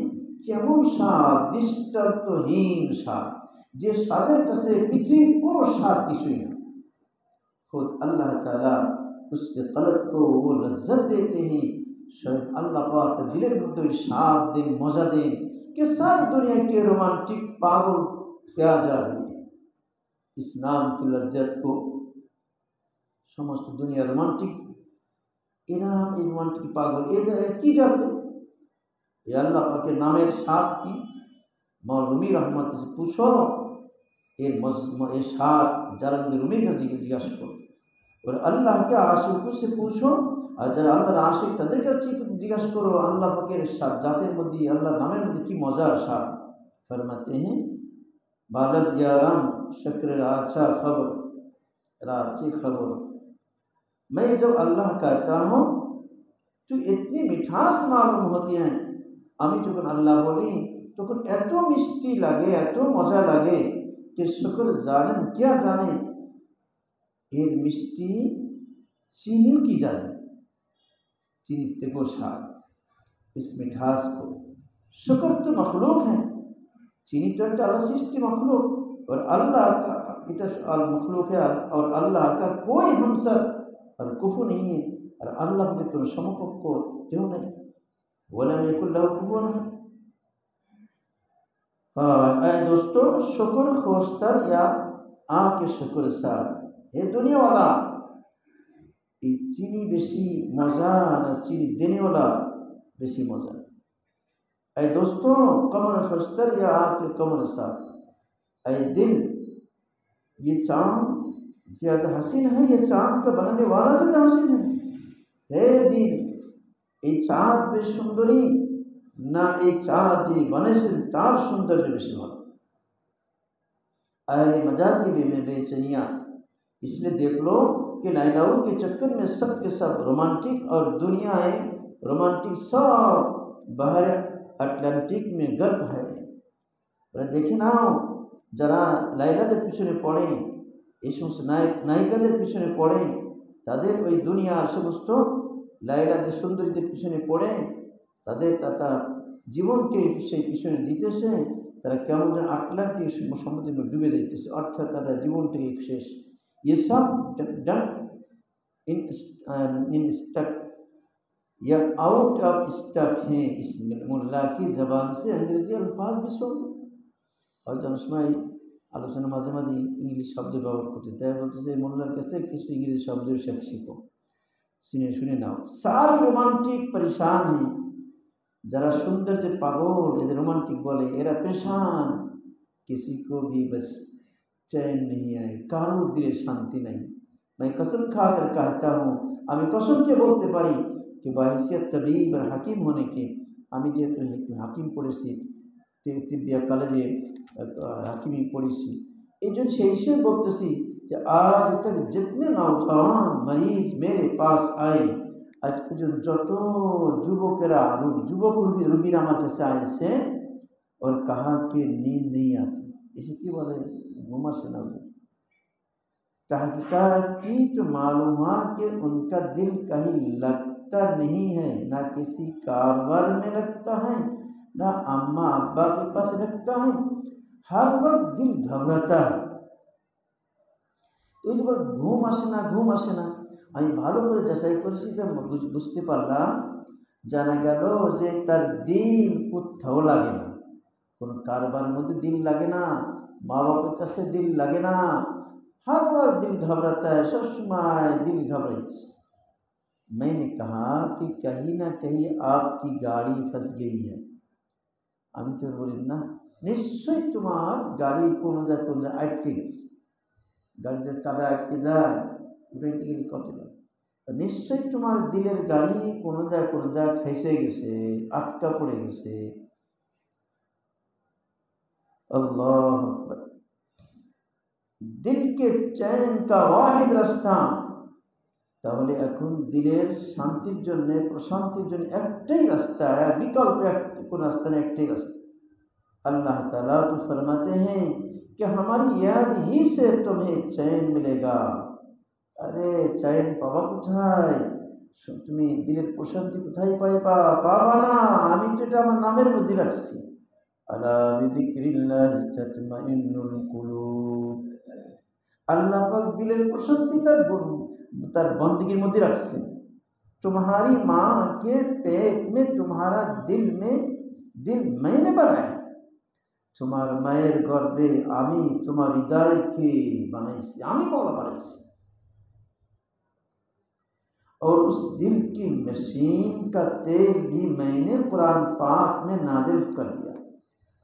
কেমন স্বাদ, দৃষ্টান্তহীন স্বাদ, যে স্বাদের কাছে পৃথিবীর কোনো স্বাদ কিছুই না। खुद अल्लाह ताला उसके कल्ब को वो लज्जत देते हैं, स्वयं अल्लाह पाक তার দিলের মধ্যে স্বাদ দেন, মজা দেন कि सारी दुनिया के रोमांटिक पागल क्या जा रही है इस नाम की लज्जत को। समस्त दुनिया रोमांटिक, এরা এই রোমান্টিক পাগল, এদের কি জানবে ये अल्लाह पाक के नामेर स्वाद की। मौला रूमी रहमत से पूछो ये स्वाद जरा रूमी का जिज्ञासा करो, और अल्लाह के आशिकों से पूछो, और जरा अल्लाह आशिक তাদের কাছে জিজ্ঞাসা করো আল্লাহ পাকের স্বাদ, জাতের মধ্যে আল্লাহর নামের মধ্যে কি মজার স্বাদ। फरमाते हैं बालक याराम शक्र अच्छा खबर, अच्छी खबर, मैं जब अल्लाह कहता हूँ तो इतनी मिठास मालूम होती है, আমি যখন আল্লাহ বলি তখন এত মিষ্টি লাগে, এত মজা লাগে कि शुक्र জানেন क्या जाने, এর মিষ্টি चीनी की जाने, चीनी तेको स्वाद, इस मिठास को। शुक्र तो मखलूक है, चीनी तो एक अल्लाह सृष्टि मखलूक, और अल्लाह का इतना मखलूक है, और अल्लाह का कोई हमसर और कुफू नहीं है, और अल्लाह के कोई समकक्ष क्यों नहीं, वलम यकुल लहू कुफुवन अहद। हाँ दोस्तों, शुक्र खोस्तर या आके शुक्र सार, ये दुनिया वाला ये चीनी बेसी मजा ना चीनी देने वाला बेसी मजा। ऐ दोस्तों, कमर खस्तर या आके कमर साथ, ऐ दिल ये चांद ज्यादा हसीन है, ये चांद का बनाने वाला ज्यादा हसीन है। हे दिल, ये चांद बे सुंदरी ना, एक चांद जिनी बने से तार सौंदर्य बेसी भालो। अहले मजाक की बेचैनियाँ, इसलिए देख लो कि लैलाओं के चक्कर में सब के सब रोमांटिक, और दुनियाएं रोमांटिक सब बाहर अटलांटिक में गर्भ है। देखे ना যারা লাইলাদের পিছনে পড়ে, এই সমস্ত নায়িকাদের পিছনে পড়ে, তাদের ওই দুনিয়ার সমস্ত লাইলা যে সুন্দরীদের পিছনে পড়ে, তাদের তারা জীবনকে সেই পিছনে দিতেছে, তারা কেমন যেন আটলান্টিক সমুদ্রে ডুবে যাইতেছে, অর্থাৎ তাদের জীবনটাকে শেষ। ये सब डन इन स्टक या आउट ऑफ स्टक हैं इस मुल्ला की ज़बान से अंग्रेजी अल्फाज भी सुन। और जब उसमें आलोचना माঝে মাঝে इंग्लिश शब्द ব্যবহার করতে, তাই বলতেছে মোল্লার কাছে কিছু इंग्लिश शब्दों से सीखो, सुने नाओ। सारी रोमांटिक परेशान है, जरा सौंदर्य पागल एদের रोमांटिक बोले, एरा परेशान, किसी को भी बस चैन नहीं आए, कारो दिले शांति नहीं। मैं कसम खाकर कहता हूँ, আমি कसम के बोलते पारी कि बाहिसियत तबीब और हकीम होने के, আমি যেহেতু হাকিম পড়েছি, তিব্বিয়া কলেজে হাকিমি পড়েছি, এই জন্য সেই হিসেবে বলতেছি যে आज तक जितने नौजवान मरीज मेरे पास आए, आज পর্যন্ত যত যুবকেরা যুবক রোগীরা আমার কাছে आए और कहा कि नींद नहीं आती, इसे কি বলে, ঘুম আসে না। तहकीकात की तो मालूम हुआ कि उनका दिल कहीं लगता नहीं है, ना किसी कारोबार में लगता है, ना अम्मा अब्बा के पास लगता है, हर वक्त दिल घबराता है। तो ये बात घूम আসে না। আমি ভালো করে যাচাই করেছি, তো বুঝতে পারলাম, জানা গেল যে তার দিল কোথাও লাগে না, কোনো কারবারের মধ্যে দিল লাগে না, মা বাবার কাছে दिल लगे ना, हर वक्त दिल घबराता है, सब समय दिल घबराती। मैंने कहा कि कहीं ना कहीं आपकी गाड़ी फंस गई है। আমি তো বলি না, নিশ্চয়ই তোমার গাড়ি কোনো জায়গায় আটকে গেছে। গাড়ি যে কাদা আটকে যায়, উঠাইতে গেলে কত লাগে, নিশ্চয়ই তোমার দিলের গাড়ি কোনো জায়গায় ফেসে গেছে, আটকা পড়ে গেছে। अल्लाह अकबर। दिल के चैन का वाहिद रास्ता, তাহলে এখন দিলের শান্তির জন্য, প্রশান্তির জন্য একটাই রাস্তা है, विकल्प कोई रास्ता नहीं, एकटाई रास्ता। अल्लाह ताला तो फरमाते हैं कि हमारी याद ही से तुम्हें चैन मिलेगा। अरे चैन पावा কোথায়? তুমি দিলের প্রশান্তি কোথায় পাইবা? পাবা না। আমি তো এটা আমার নামের মধ্যে রাখছি, আলা বিযিকরিল্লাহি তাতমাইন্নুল কুলুব। अल्लाह पाक दिलेर प्रशांति तार बंदगी मध्य रखছে। तुम्हारी माँ के पेट में तुम्हारा दिल मैंने बनाया, तुम्हार मायर गर्भे आमी तुम्हार हृदय के बनाइছি, आमी बोला बनाइছি। और उस दिल की मशीन का तेल भी मैंने कुरान पाक में नाजिल कर दिया,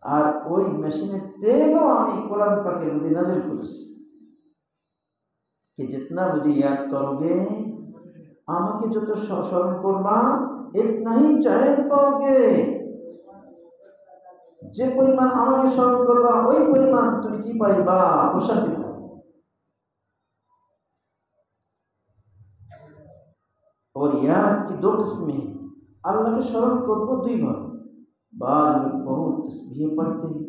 और ওই मशीन तेलों आमी कुरान पाकेर मध्य नाजिल करेছি कि जितना मुझे याद करोगे, আমাকে যত স্মরণ করবা, इतना ही चैन पाओगे। যে পরিমাণ আমাকে স্মরণ করবা, ওই পরিমাণ তুমি কি পাইবা? প্রশান্তি পাবে। और याद की दो किस्में, अल्लाह के स्मरण করবো দুই ভাবে। बाद लोग बहुत तस्बीह पढ़ते हैं,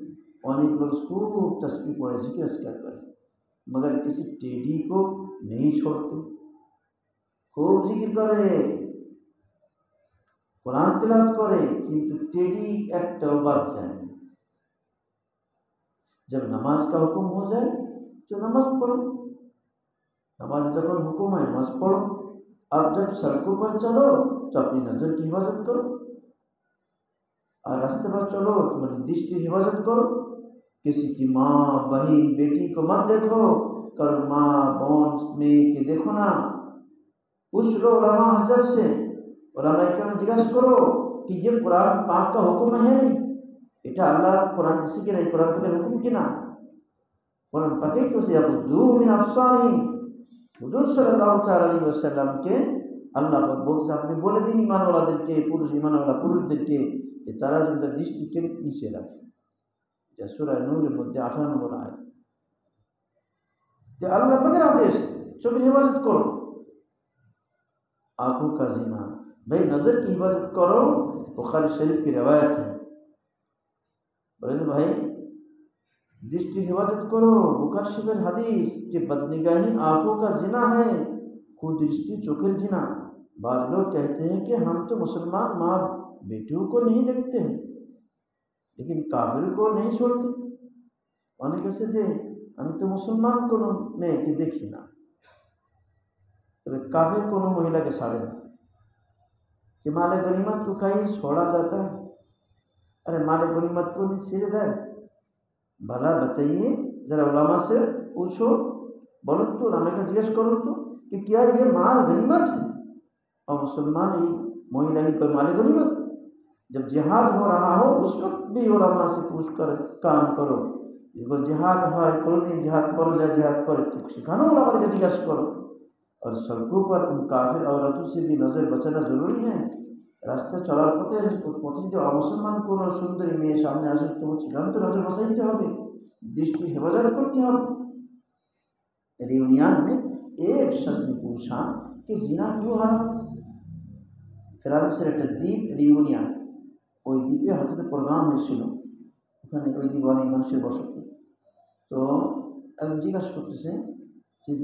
अनेक लोग खूब तस्बीह पढ़े, जिक्र अस्कार करे, मगर किसी टेढ़ी को नहीं छोड़ते, खूब जिक्र करे, कुरान तिलावत करे, किंतु टेढ़ी एकटाও বাদ যায় না। जब नमाज का हुक्म हो जाए तो नमाज पढ़ो, नमाज जब हुक्म है नमाज पढ़ो। अब जब सड़कों पर चलो तो अपनी नजर की हिफाजत करो, और रास्ते पर चलो तो अपनी दृष्टि हिफाजत करो। किसी की माँ बहन बेटी को मत देखो, कर माँ बहन में के देखो ना, पूछ लो उलमा हजरत से, उलमा इकराम जिज्ञासा करो कि ये कुरान पाक का हुक्म है नहीं, এটা আল্লাহর কোরআন দিছে কিনা, এই কোরআন পাকের হুকুম কিনা? কোরআন পাকেই তো সে আবুদু মিন আফসারিহিম, হুজুর সাল্লাল্লাহু তাআলা আলাইহি ওয়াসাল্লামকে আল্লাহ পাক বলছে, আপনি বলে দিন ঈমানওয়ালাদেরকে, ঈমানওয়ালা পুরুষদেরকে, যে তারা যেন তার দৃষ্টিকে নিচে রাখে। এটা সূরা নূরের মধ্যে 18 নম্বর আয়াত। যে আল্লাহ পাকের আদেশ, চোখের হেফাজত করো। आंखों का जीना, भाई नजर की हिफाजत करो, बुखारी शरीफ की रवायत है। बोले भाई दृष्टि हिफाजत करो, बुखारी शरीफ हदीस कि बदनिगाही आंखों का जिना है, कुदृष्टि चोखेर जिना। बाद लोग कहते हैं कि हम तो मुसलमान माँ बेटियों को नहीं देखते हैं, लेकिन काफिर को नहीं छोड़ते। অনেক আছে যে আমি তো মুসলমান কোনো মেয়েকে দেখি না, तब काफिर को महिला के साड़े में कि माले गनीमत को कहीं छोड़ा जाता है। अरे माले गनीमत को नहीं सिर दे, भला बताइए, जरा उलमा से पूछो, बोलो तो उलमा का जिज्ञासा करो तो कि क्या ये माल गनीमत है? और मुसलमान ही महिला की कोई माले गनीमत? जब जिहाद हो रहा हो उस वक्त भी उलमा से पूछ कर काम करो। जिहाद है, कोई दिन जिहाद करो, जिहाद करो, सिखानो उलमा के जिज्ञासा करो। और सड़कों पर उन काफिर औरतों से भी नज़र बचाना जरूरी है। रास्ते चलार पथे जो मुसलमान को सुंदरी मेये सामने आसे तो সেখানে तो नजर बसाइते হবে, दृष्टि हेफाजत करते হবে। रियूनियन में एक शख्स ने पूछा कि जिना क्यों हराम? ফেরাদৌসের একটা দ্বীপ রিউনিয়ন, ওই দ্বীপে হঠাৎ প্রোগ্রাম হয়েছিল, ওখানে ওই দ্বীপ অনেক মানুষের বসতি। তো একজন জিজ্ঞাসা করতেছে कि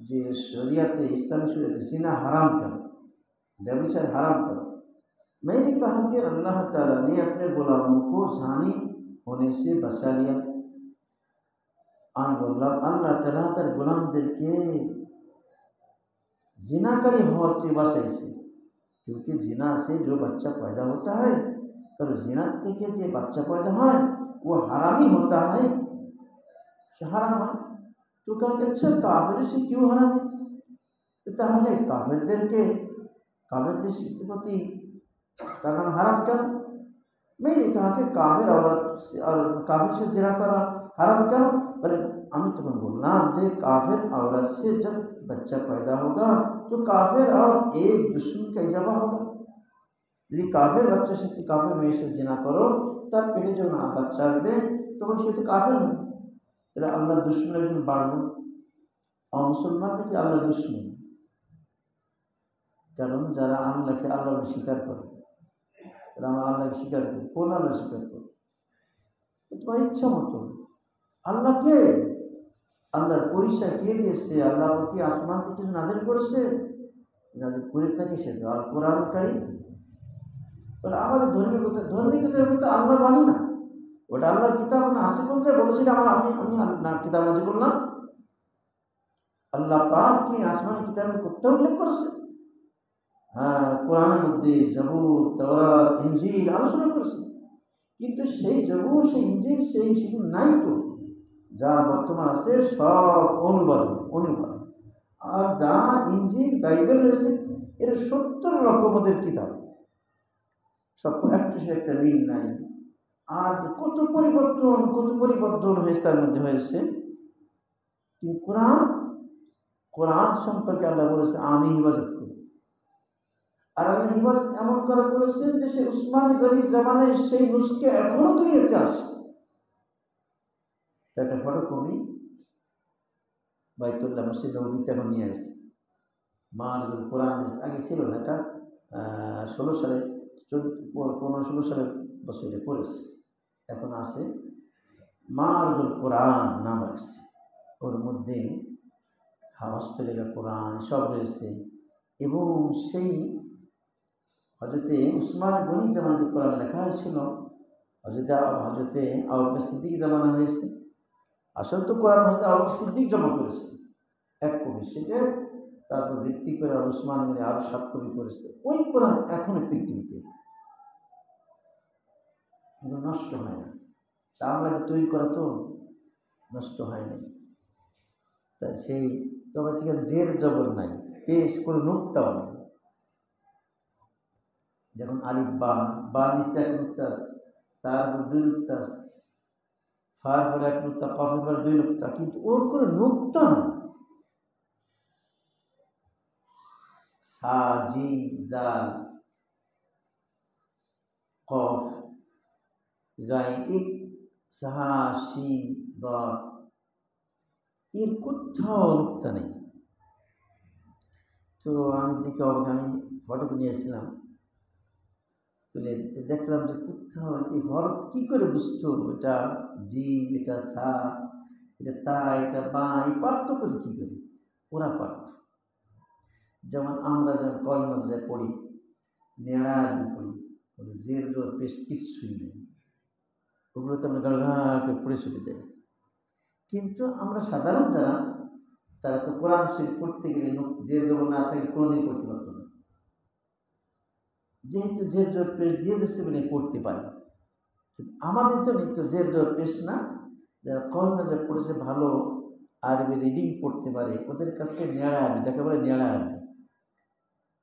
जे शरीयत इस्लामी शरीयत जिना हराम करो, व्यभिचार हराम करो। मैंने कहा कि अल्लाह ताला ने अपने गुलामों को जानी होने से बचा लिया। আল্লাহ তাআলা তার গোলামদেরকে जिनाकारी होते बसाइছে, क्योंकि जिना से जो बच्चा पैदा होता है, तो जिना থেকে যে बच्चा पैदा হয় वो हराम ही होता है, हराम है। तो कहा अच्छा काफिर से क्यों हराम है? তাহলে কাফেরদেরকে কাফেরদের প্রতি তখন হারাম কেন? मैंने कहा कि काफिर औरत से और काफिर से जिना करा हराम क्यों? बोले আমি তখন বললাম যে काफिर औरत से जब बच्चा पैदा होगा तो काफिर और एक दुश्मन का इजाफा होगा। यदि काफिर बच्चे से काफिर मेये से जिना करो तब पेटे जो ना बच्चा আসবে তখন সে তো কাফির হবে। তাহলে আল্লাহর দুশমন একজন বাড়লো, আর মুসলমান নাকি আল্লাহর দুশমন? কারণ যারা আল্লাহকে আল্লাহকে স্বীকার করে, তারা আমার আল্লাহকে স্বীকার করে, কোন আল্লাহ স্বীকার করে? তোমার ইচ্ছা মতো আল্লাহকে, আল্লাহর পরিচয় কে দিয়েছে? আল্লাহ কি আসমান থেকে কিছু নাজিল করেছে? নাজিল করে থাকে সে তো আল কোরআন কারীম। বলে আমাদের ধর্মীয় কথা আল্লাহর বাণী না, ওটা আল্লাহর কিতাব না। আসে কোন যায় বলেছিল আমি না কিতাব নাজিল করলাম? আল্লাহ পাক কি আসমানি কিতাবের কথা উল্লেখ করেছে? হ্যাঁ, কোরআনের মধ্যে জবুর, তাওরাত, ইনজিল আলোচনা করেছে, কিন্তু সেই জবুর, সেই ইনজিল, সেই সেগুলো নাই তো। যা বর্তমান আছে সব অনুবাদ, আর যা ইনজিল বাইবেল রয়েছে এর 70 রকমের কিতাব, সব একটা মিল নাই। আর কত পরিবর্তন হয়েছে তার মধ্যে হয়েছে। কিন্তু কোরআন সম্পর্কে আল্লাহ বলেছে আমি হিফাজত করি। আর আল্লাহ হিফাজত এমন করে বলেছেন যে সে উসমান গনির জামানায় সেই নুসকে এখনো দুনিয়াতে আছে। একটা ফটোকপি বাইতুল্লাহ মসজিদ নববীতে এখন নিয়ে আসে। মাহাজুল কোরআন আগে ছিল না, এটা 16 সালে 15-16 সালের বছরে পড়েছে, এখন আছে মাহাজুল কোরআন নাম আছে। ওর মধ্যে হস্তলেখা কোরআন সব রয়েছে, এবং সেই হজরতে উসমান গনি জামানাতে কোরআন লেখা হয়েছিল, হজরতে আবু বকর সিদ্দিক জামানা হয়েছে। আসলে তো কোরআন হজরত আবু বকর সিদ্দিক জমা করেছে এক কপি, সেটা তারপর ভিত্তি করে উসমান গনি আরো 7 কপি করেছে। ওই কোরআন এখনো পৃথিবীতে নষ্ট হয় না, চামড়া তৈরি করা তো নষ্ট হয় নাই। তাই সেই তবে ঠিক জের জবর নাই, পেশ কোনো নুক্তাও নেই। যখন আলিফ বা নিচে 1 নুক্তা আছে, তারপর 2 নুক্তা আছে, ফার পরে 1 নুক্তা, কফের পরে 2 নুক্তা, কিন্তু ওর কোনো নুক্তা নেই। সা জিম দাল কফ গাইন এক সাহা শিন দাল, এর কোথাও নুক্তা নেই। তো আমি দেখে আমি ফটো নিয়েছিলাম, তুলে দেখলাম যে কোথাও এই হরফ কী করে বুঝতো এটা জিম, এটা সা, এটা তা, এটা বা, এই পার্থক্য কী করে ওরা পারত। যেমন আমরা যখন কয় মজায় পড়ি, নেড়া পড়ি, জের জোর পেশ কিচ্ছুই নেই, ওগুলো তো আমরা গাঁকে পড়ে চলে যাই। কিন্তু আমরা সাধারণ যারা, তারা তো কোরআন শরীফ পড়তে গেলে জের জবর না থাকে কোনোদিন পড়তে পারত না, যেহেতু জের জোর পেশ দিয়ে দিচ্ছে বলে পড়তে পারে। কিন্তু আমাদের জন্য তো জের জোর পেশ না, যারা কয় মজায় পড়েছে, ভালো আরবি রিডিং পড়তে পারে, ওদের কাছে নেড়া আরবি, যাকে বলে নেড়া আরবি,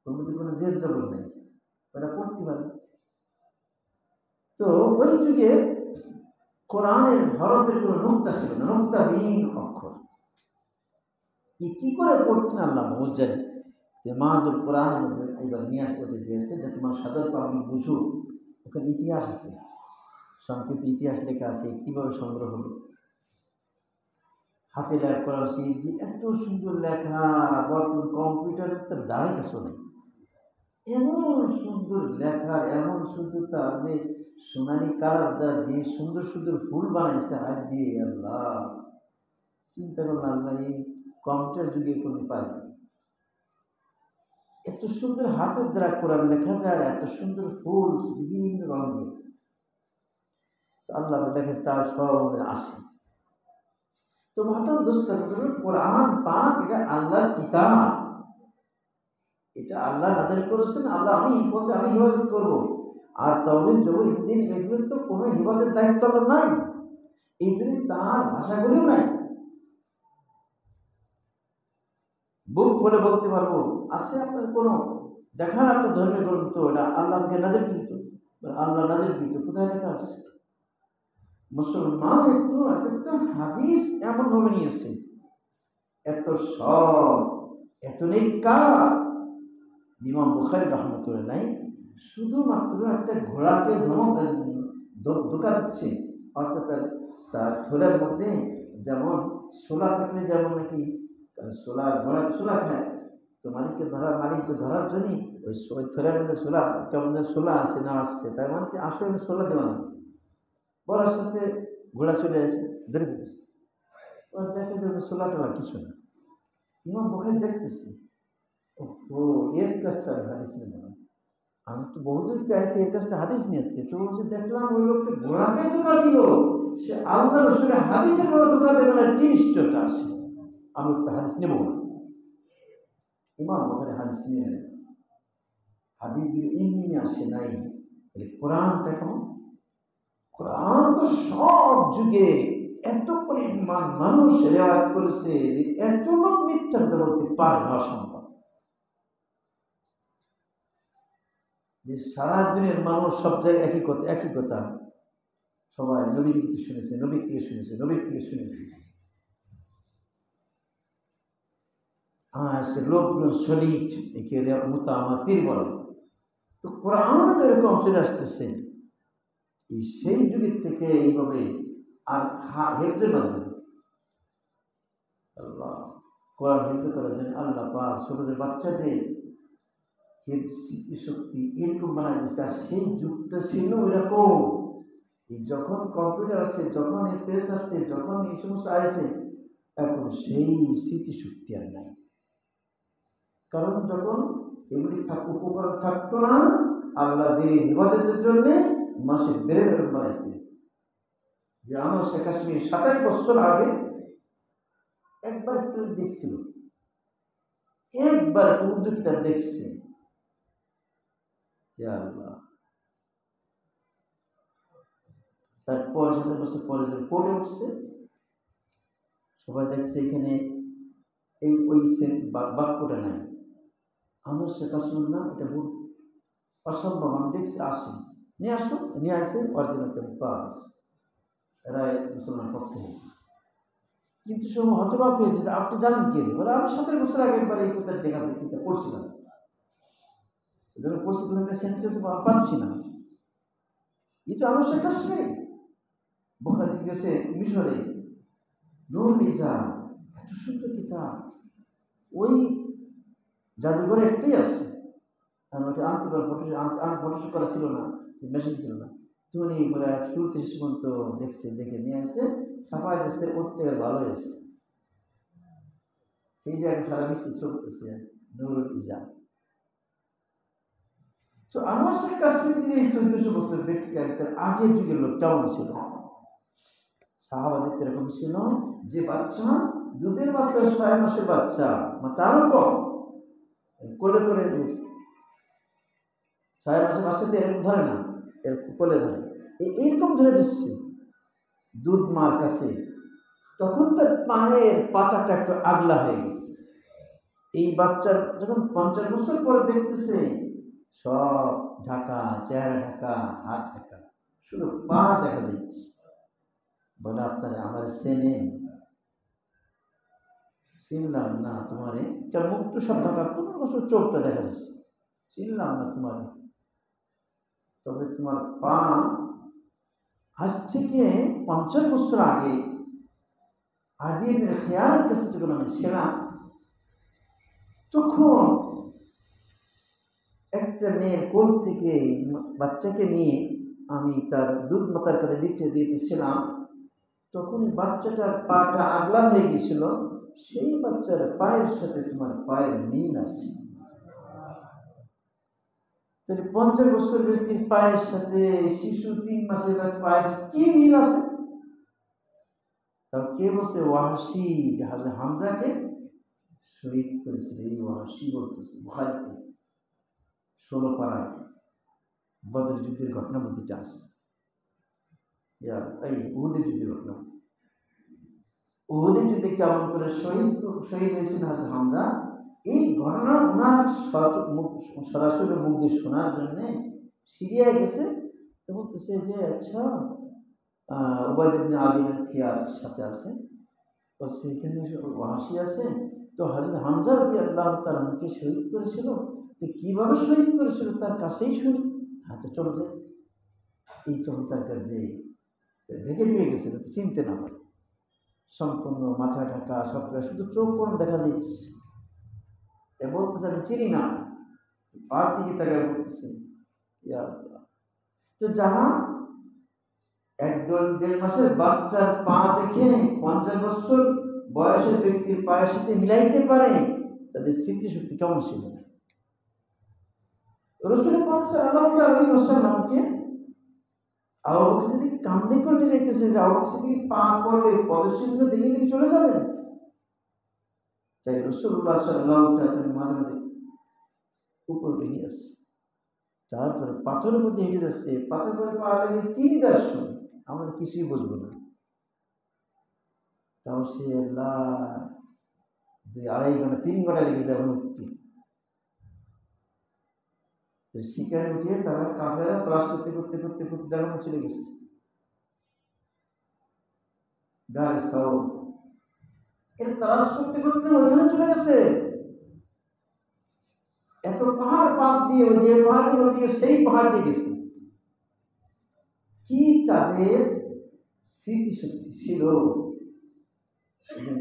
ওর মধ্যে কোনো জের জবর নেই, ওরা পড়তে পারে। তো ওই যুগে কোরআনের হরফের কোনো নুক্তা ছিল না, নুক্তাবিহীন অক্ষর। কি করে পড়তেন আল্লাহ মহজ জানে। যে মাহাজুল কোরআনের মধ্যে এইবার নিয়ে আসতে দিয়েছে যে তোমার সাধারণত আমি বুঝো, ওখানে ইতিহাস আছে, সংক্ষেপে ইতিহাস লেখা আছে, কীভাবে সংগ্রহ হলো। হাতে লেখা করা আছে, এত সুন্দর লেখা, বর্তমান কম্পিউটারের তার দাঁড়াই কাছে নেই, এমন সুন্দর লেখা, এমন সুন্দরতা, যে সোনালি কালার দ্বারা যে সুন্দর সুন্দর ফুল বানাইছে হাত দিয়ে, আল্লাহ চিন্তা করলাম, আল্লাহ এই কম্পিউটার যুগে কোনো পায়নি। এত সুন্দর হাতের দ্বারা কোরআন লেখা যায়, এত সুন্দর ফুল বিভিন্ন রঙের। তো আল্লাহ দেখেন তার সব আসে। তো মহতরম দোস্ত, কোরআন পাক এটা আল্লাহর কিতাব, এটা আল্লাহ নাযিল করেছেন। আল্লাহ আমি বলছে আমি হিফাজত করবো। আর তাওরীত জবুর ইনজিল এগুলোর তো কোনো হিফাজতের দায়িত্ব আমার নাই, এইগুলি তার ভাষাগুলিও নাই। বুক ফুলে বলতে পারবো আছে আপনার কোনো দেখার আপনার ধর্মীয় গ্রন্থ এটা আল্লাহকে নাযিলকৃত, আল্লাহ নাযিলকৃত কোথায় লেখা আছে? মুসলমান একটু একটা হাদিস এমন ভাবে নিয়েছে, এত সব এত নেককার। ইমাম বুখারী রাহমাতুল্লাহ শুধুমাত্র একটা ঘোড়াকে ধোঁকা দিচ্ছে, অর্থাৎ তার থলের মধ্যে যেমন শোলা থাকলে যেমন নাকি শোলা ঘোড়া শোলা খায়, তো মালিককে ধরার জন্যই ওই থলের মধ্যে শোলা কেমন শোলা আসে না আসছে, তার মানে আসলে শোলা দেওয়া না, বলার সাথে ঘোড়া চলে আসে ধরে ফেলেছে। দেখে যে শোলা টোলা কিছু না। ইমাম বুখারী দেখতেছি ও এর কাজটা হাদিস নেই, আমি তো বহুদূর চাইছি এর কাজটা হাদিস নিয়ে। তো দেখলাম ওই লোকটা ঘোড়াকে ধোঁকা দিল, সে আল্লাহ রসুলের হাদিসের বড় ধোঁকা দেবে না, নিশ্চয়তা আসে। আমি একটা হাদিস নেব না। ইমাম বুখারী হাদিস নিয়ে নেন, হাদিসগুলি এমনি আসে নাই। কোরআনটা কেমন? কোরআন তো সব যুগে এত পরিমাণ মানুষ রেওয়ায়াত করেছে যে এত লোক মিথ্যা বলতে পারে না, অসম্ভব। যে সারা দিনের মানুষ সব জায়গায় একই কথা সবাই নবীর থেকে শুনেছে, নবীর থেকে শুনেছে, নবীর থেকে শুনেছে। সে লোকগুলো সলিড একে মুতামাতির বলে। তো কোরআন এরকম চলে আসতেছে এই সেই যুগের থেকে এইভাবে। আর হেফজের মাধ্যমে আল্লাহ কোরআন হেফজ করার জন্য আল্লাহ পাক ছোটদের বাচ্চাদের স্মৃতিশক্তি এরকম বানাই দিচ্ছে। আর সেই যুগটা ছিল ওইরকম। যখন কম্পিউটার আসছে, যখন এই প্রেস আসছে, যখন এই সমস্ত আসছে, এখন সেই স্মৃতিশক্তি আর নাই। কারণ যখন এগুলি উপকরণ থাকতো না, আল্লাহ দিনের হিফাজতের জন্য মাসে বেড়ে বানাইতে। যে আমার শেখ কাশ্মীর 27 বছর আগে একবার একটু দেখছিল, একবার একটু উর্দু কিতাব দেখছে। তারপর 7 বছর পরে যখন পড়ে উঠছে, সবাই দেখছে এখানে এই ওই বাক্যটা নাই। আমার শেখ কাশ্মীর নাম এটা অসম্ভব। আমি দেখছি আসুন নিয়ে আসুন, নিয়ে আসে অরিজিনাল পাওয়া গেছে। এরা মুসলমান পক্ষ হয়েছে। কিন্তু সব হতবাক হয়েছে যে আপনি জানেন কে? বলে আমি 17 বছর আগে একবার এই কোথায় দেখা দেখতে পড়ছিলাম, যখন পড়ছি তখন সেন্টেন্স পাচ্ছি না। এই তো আমার শেখ কাশ্মীর বুখারী গেছে মিশরে, নুরুল নিজাম, এত সুন্দর কিতাব। ওই জাদুঘরে একটাই আছে, কারণ ওটা আনতে পারে ফটোশুট করা ছিল না, মেশিন ছিল না। তুমি বলে শুরুতে শেষ পর্যন্ত দেখছে, দেখে নিয়ে আসে ছাপাই দিচ্ছে, ওর থেকে ভালো হয়েছে। সেইটা এখন সারা বিশ্বে চলতেছে নুরুল ইজাম। তো আমার শেখ কাশ্মীর এই 1400 বছর ব্যক্তি আগের যুগের লোক কেমন ছিল? সাহাবাদের এরকম ছিল যে বাচ্চা দুধের বাচ্চা 6 মাসের বাচ্চা তারও কম কোলে করে 6 মাসের বাচ্চাতে এরকম ধরে না, এরকম কোলে ধরে, এইরকম ধরে দিচ্ছে দুধ মার কাছে। তখন তার পায়ের পাতাটা একটু আগলা হয়ে গেছে। এই বাচ্চার যখন 50 বছর পরে দেখতেছে সব ঢাকা, চেহারা ঢাকা, হাত ঢাকা, শুধু পা দেখা যাচ্ছে। বলে আপনারা আমার চেনেন? চিনলাম না তোমারে। মুখ তো সব ঢাকা, 15 বছর চোখটা দেখা যাচ্ছে, চিনলাম না তোমারে। তবে তোমার পা আজ থেকে 50 বছর আগে আদিমের খেয়াল কাছে যখন আমি ছিলাম, তখন একটা মেয়ের কোল থেকে বাচ্চাকে নিয়ে আমি তার দুধ মাতার কাছে দিতেছিলাম। তখন বাচ্চাটার পাটা আগলা হয়ে গেছিল, সেই বাচ্চার পায়ের সাথে তোমার পায়ের মিল আছে। তাহলে 50 বছর ব্যক্তির পায়ের সাথে শিশু 3 মাসের পায়ের কি মিল আছে? তাও কে বলছে? ওয়াহশী, যে হযরত হামজাকে শহীদ করেছিল। এই ওয়াহশী বলতেছে বুখারীতে 16 পারায় বদর যুদ্ধের ঘটনা মধ্যে আছে। এই উহুদের যুদ্ধের ঘটনা। উহুদের যুদ্ধে কেমন করে শহীদ হয়েছিল হযরত হামজা, এই ঘটনা ওনার সরাসরি মুখ দিয়ে শোনার জন্য সিরিয়ায় গেছে। তো বলতেছে যে আচ্ছা উবাইদ ইবনে আদির খিয়ার সাথে আছে, বলছে এখানে ওয়াহশী আছে, তো হযরত হামজা রাদিয়াল্লাহু তাআলা আনহুকে শহীদ করেছিল, তো কিভাবে শহীদ করেছিল তার কাছেই শুনি। হ্যাঁ, তো চলো যাই। এই তখন তার কাছে ঢেকে ঢুকে গেছে যাতে চিনতে না পারে, সম্পূর্ণ মাথা ঢাকা, সব শুধু চোখ কোন দেখা যাইতেছে। এ বলতেছে আমি চিনি না, পা দিকে তাকে বলতেছে ইয়া আল্লাহ। তো যারা 1-1.5 মাসের বাচ্চার পা দেখে 50 বছর বয়সের ব্যক্তির পায়ের সাথে মিলাইতে পারে, তাদের স্মৃতিশক্তি কেমন ছিল? রাসূল পাক সাল্লাল্লাহু আলাইহি ওয়াসাল্লামকে আবু বকর সিদ্দিক কান্দে করে যাইতেছে যে আবু বকর সিদ্দিক পা পড়বে, পদচিহ্ন দেখে দেখে চলে যাবে। তাই রাসূলুল্লাহ সাল্লাল্লাহু আলাইহি ওয়াসাল্লাম মাঝে মাঝে উপর বেরিয়ে আসছে, তারপরে পাথরের মধ্যে হেঁটে যাচ্ছে, পাথর করে পা লাগলে কি নিদর্শন আমরা কিছুই বুঝবো না। তাও সে আল্লাহ 2-2.5 ঘন্টা 3 ঘন্টা লেগে যাবে মুক্তি। তো শিকারে উঠিয়ে তারা কাফেররা ক্লাস করতে করতে করতে করতে জায়গা চলে গেছে। গায়ে সাও এর তালাশ করতে করতে ওইখানে চলে গেছে। এত পাহাড় পাত দিয়ে ওই যে পাহাড়ের ওদিকে সেই পাহাড় দিয়ে গেছে। কি তাদের স্মৃতিশক্তি ছিল,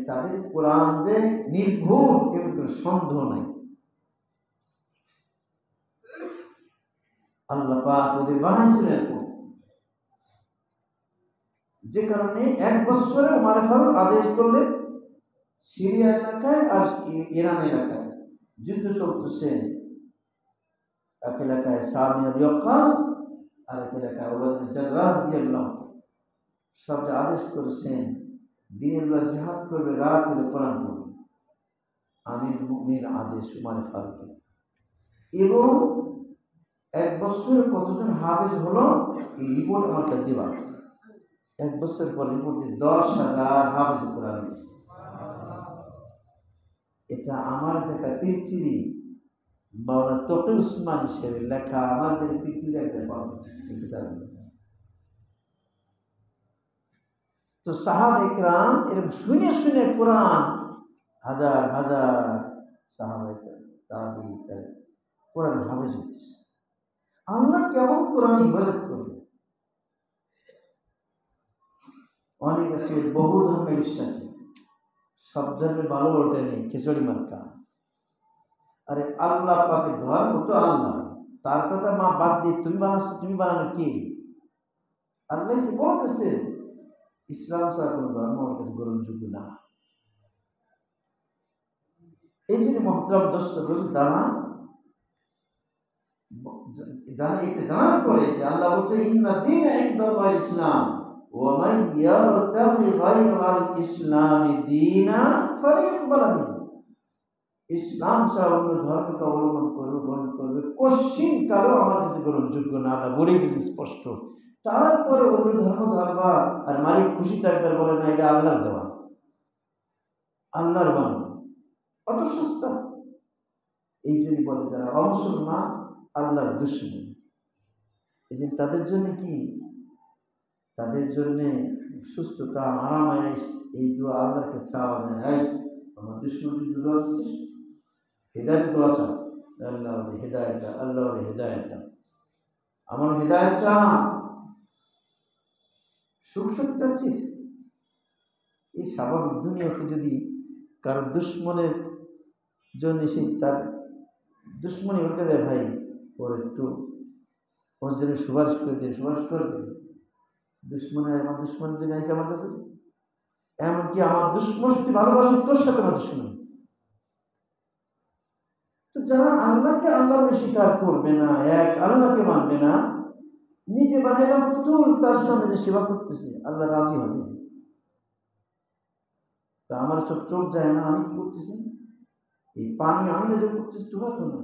তাদের কোরআন যে নির্ভুল এমন কোনো সন্দেহ নাই। আল্লাহ পাক ওদের বানাইছিলেন, যে কারণে 1 বছরে ওমর ফারুক আদেশ করলেন সিরিয়া এলাকায় আর ইরান এলাকায় যুদ্ধ চলতেছে। এক এলাকায় সামি আবু ওয়াক্কাস আর এক এলাকায় উবাইদ বিন জাররাহ রাদিয়াল্লাহু সব আদেশ করেছেন দিনের বেলা জিহাদ করবে, রাত হলে কোরআন পড়বে। আমির মুমিন আদেশ ওমর ফারুকের। এবং 1 বছরে কতজন হাফেজ হলো এই রিপোর্ট আমাকে দেবা। 1 বছর পর রিপোর্টে 10,000 হাফেজ কোরআন হয়েছে। এটা আমার দেখা পৃথিবী মাওলানা তকি উসমান হিসেবে লেখা, আমার দেখে পৃথিবীর একটা পাবে। তো সাহাবা ইকরাম এরকম শুনে শুনে কোরআন হাজার হাজার সাহাবা ইকরাম তাবি কোরআন হাফেজ হচ্ছে। আল্লাহ কেমন কোরআন হিফাজত করবে? অনেক আছে বহু ধর্মে বিশ্বাসী, সব ধর্মে ভালো ওটা নেই, খিচুড়ি মার্কা। আরে আল্লাহ পাকে ধর্ম তো আল্লাহ, তার কথা মা বাদ দিয়ে তুমি বানাচ্ছ, তুমি বানানো কি? আল্লাহ তো বলতেছে ইসলাম ছাড়া কোনো ধর্ম আমার কাছে গ্রহণযোগ্য না। এই জন্য মহতরম দর্শক দানা এটা জানার পরে যে আল্লাহ বলছে ইন্না দীনা ইনদাল্লাহি ইসলাম ওয়া মান ইয়ারতাদি গায়রাল ইসলামি দীনা ফালাইয়াকবাল মিনহু। ইসলাম ছাড়া অন্য ধর্মকে অবলম্বন করবে, গ্রহণ করবে, কোশ্চিন কারো আমার কাছে গ্রহণযোগ্য না। আল্লাহ বলে দিয়েছে স্পষ্ট। তারপরে অন্য ধর্ম ধরবা আর মালিক খুশি থাকবে, বলে না এটা আল্লাহর দেওয়া, আল্লাহর বানানো, কত সস্তা। এই জন্য বলে যারা অমুসলমান আল্লাহর দুশমন। এই জন্য তাদের জন্য কি, তাদের জন্য সুস্থতা, আরাম আয়েশ, এই দোয়া আল্লাহকে চাওয়া যায়। আমার দুশমন দোয়া হচ্ছে হেদায়েত দোয়া চা, আল্লাহ হেদায়েত, আল্লাহ হেদায়েত, আমার হেদায়েত চা, সুখ সুখ চাচ্ছি। এই স্বাভাবিক দুনিয়াতে যদি কারো দুশ্মনের জন্য সে তার দুশ্মনী ওকে দেয়, ভাই ওর একটু ওর জন্য সুপারিশ করে দিয়ে সুপারিশ করবে। দুশ্মনের আমার দুশ্মনের জন্য আছে আমার কাছে, এমনকি আমার দুশ্মন যদি ভালোবাসে তোর সাথে আমার দুশ্মন। তো যারা আল্লাহকে আল্লাহ স্বীকার করবে না, এক আল্লাহকে মানবে না, নিজে বানাইলাম পুতুল, তার সামনে যে সেবা করতেছে আল্লাহ রাজি হবে? তা আমার সব চোখ যায় না, আমি কি করতেছি? এই পানি আমি নজর করতেছি, তোমরা তো না।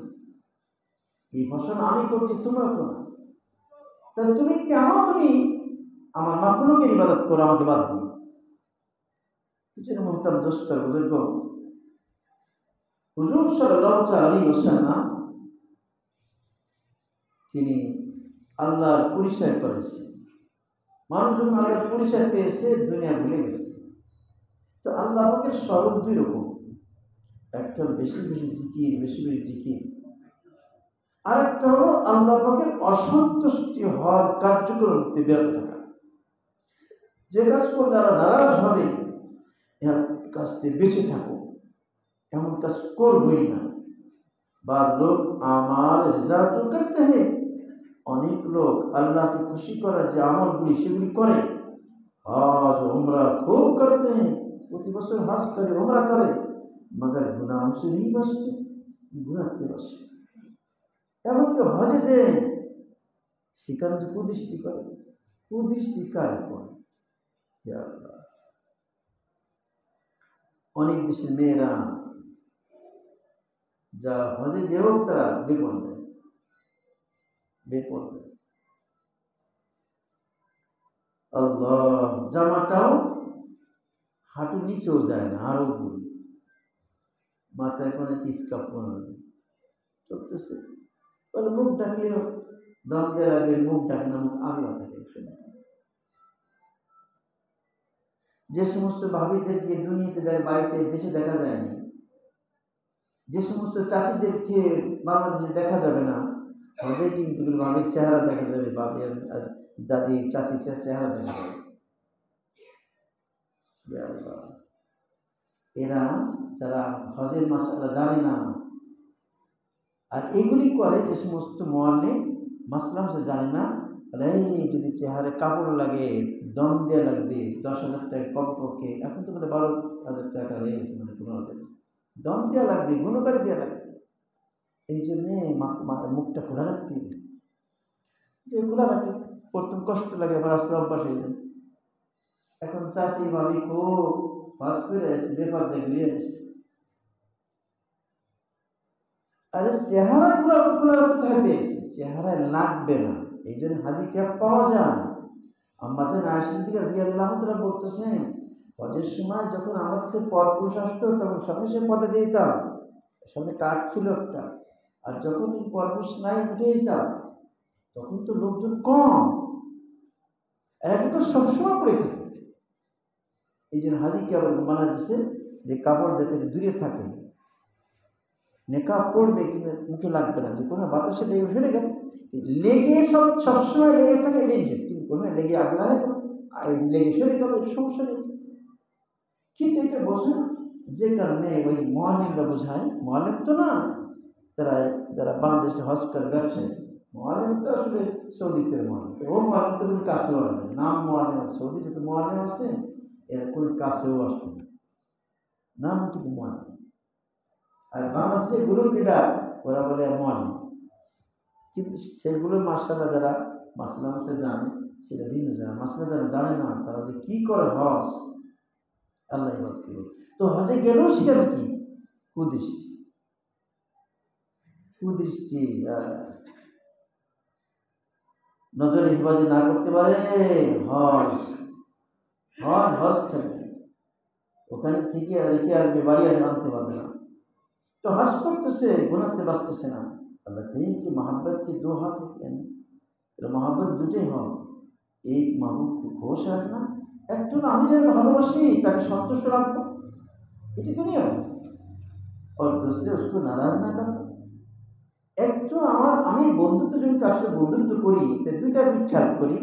এই ফসল আমি করছি, তোমরা তো না। তা তুমি কেন তুমি আমার মাখলুকের ইবাদত করো আমাকে বাদ দিয়ে? কিছু মুহতারাম দোস্ত বুজুর্গ, হুজুর সাল্লাল্লাহু আলাইহি ওয়াসাল্লাম তিনি আল্লাহর পরিচয় করেছে। মানুষ যখন আল্লাহর পরিচয় পেয়েছে দুনিয়া ভুলে গেছে। তো আল্লাহ পাকের স্বরূপ দুই রকম, একটা বেশি বেশি জিকির, বেশি বেশি জিকির, আর একটা হলো আল্লাহ পাকের অসন্তুষ্টি হওয়ার কার্যক্রম বিরত থাকা। যে কাজ করলে আল্লাহ নারাজ হবে এর কাজ থেকে বেঁচে থাকো, এমন কাজ করবই না। বাদ লোক আমার রিজাত করতে হয়, অনেক লোক আল্লাহকে খুশি করার যে আমলগুলি সেগুলি করে। হজ উমরা খুব করতে हैं, প্রতি বছর হজ করে উমরা করে, মগর গুনাহ से नहीं बचते, গুনাহতে বসে। এমনকি হজে যে সেখানে যে কুদৃষ্টি করে, কুদৃষ্টি কার করে? অনেক দেশের মেয়েরা যা হজে যে হোক তারা বেপর্দা। আল্লাহ, জামাটাও হাঁটু নিচেও যায় না, আরো উপরে, মাথায় কোনো স্কার্ফ চলতেছে। বলে মুখ ডাকলেও দম দিয়ে রাখবে, মুখ ডাকলে মুখ আগলা থাকে। যে সমস্ত ভাবিদেরকে দুনিয়াতে বাড়িতে দেশে দেখা যায়নি, যে সমস্ত চাষিদেরকে বাংলাদেশে দেখা যাবে না, তাদের কিন্তু ভাবির চেহারা দেখা যাবে, বাবির দাদি চাষি চেহারা দেখা যাবে। এরা যারা হজের মাসআলা জানে না, আর এগুলি করে যে সমস্ত মুআল্লিম মাসলাম সে জানে না, এই যদি চেহারে কাপড় লাগে দম দেওয়া লাগবে 10,000 টাকা কমপক্ষে, এখন তো 12,000 টাকা হয়ে গেছে, 15,000 দম দেওয়া লাগবে, গুণকারী দেওয়া লাগবে। এই জন্যে মুখটা খোলা রাখতে হবে। যে খোলা রাখে প্রথম কষ্ট লাগে, আবার আসলে অভ্যাস হয়ে যায়। এখন চাষি ভাবি খুব ফাঁস করে আসে, বেপার দিয়ে আসে। আরে চেহারা গুলা কোথায় পেয়েছে? চেহারায় লাগবে না, এই জন্য হাজি ক্যাপ পাওয়া যায়। আম্মাজান আয়েশা সিদ্দিকা রাদিয়াল্লাহু তাআলা বলতেছেন, হজের সময় যখন আমার সে পরপুরুষ আসতো তখন সাথে সে পদে দিতাম, সামনে কাঠ ছিল একটা, আর যখন পরপুরুষ নাই উঠে দিতাম, তখন তো লোকজন কম, এখন তো সবসময় পড়ে থাকে। এই জন্য হাজিকে আবার মানা দিচ্ছে যে কাপড় যাতে দূরে থাকে, নেকাব পড়বে কিন্তু মুখে লাগবে না, যে কোনো বাতাসে লেগে ফেলে গেল, লেগে সবসময় লেগে থাকে এটাই নিষেধ, কিন্তু কোনো লেগে আগলায় লেগে ফেলে গেল এটা সমস্যা নেই। কিন্তু এটা বোঝে যে কারণে ওই মুআল্লিমরা বোঝায়, মুআল্লিম তো না, যারা বাংলাদেশে হজ করে ব্যবসায়ী, মুআল্লিম তো আসলে সৌদিতে মুআল্লিম, ও মুআল্লিম তো কোনো কাছেও আসবে নাম মুআল্লিম, সৌদি যত মুআল্লিম আছে এরা কোনো কাছেও আসবে না, নাম কিন্তু মুআল্লিম। আর বাংলাদেশের গ্রুপ লিডার ওরা বলে মুআল্লিম, কিন্তু সেগুলো মাশাআল্লাহ যারা মাসলা জানে সেটা ভিন্ন, যারা মাসলা যারা জানে না তারা যে কি করে হজ আল্লাহ ইবাদত করবে। তো হজে গেলেও সেখানে কি কুদৃষ্টি, নজরে হেফাজত না করতে পারে হজ থাকে, ওখানে থেকে রেখে আসবে, বাড়ি আনতে পারবে না। তো হজ করতেছে, গুনাতে বাঁচতেছে না। আল্লাহ থেকে কি मोहब्बत के दो हाथ होते हैं, तो मोहब्बत দুটোই হয়। एक महबूब को खुश रखना, একটু না আমি যাকে ভালোবাসি তাকে সন্তুষ্ট রাখবো, এটি দুনিয়া, আর दूसरे उसको नाराज ना करना। একটু আমি বন্ধুত্ব যদি কার সাথে বন্ধুত্ব করি, তো দুইটা দিক খেয়াল করি,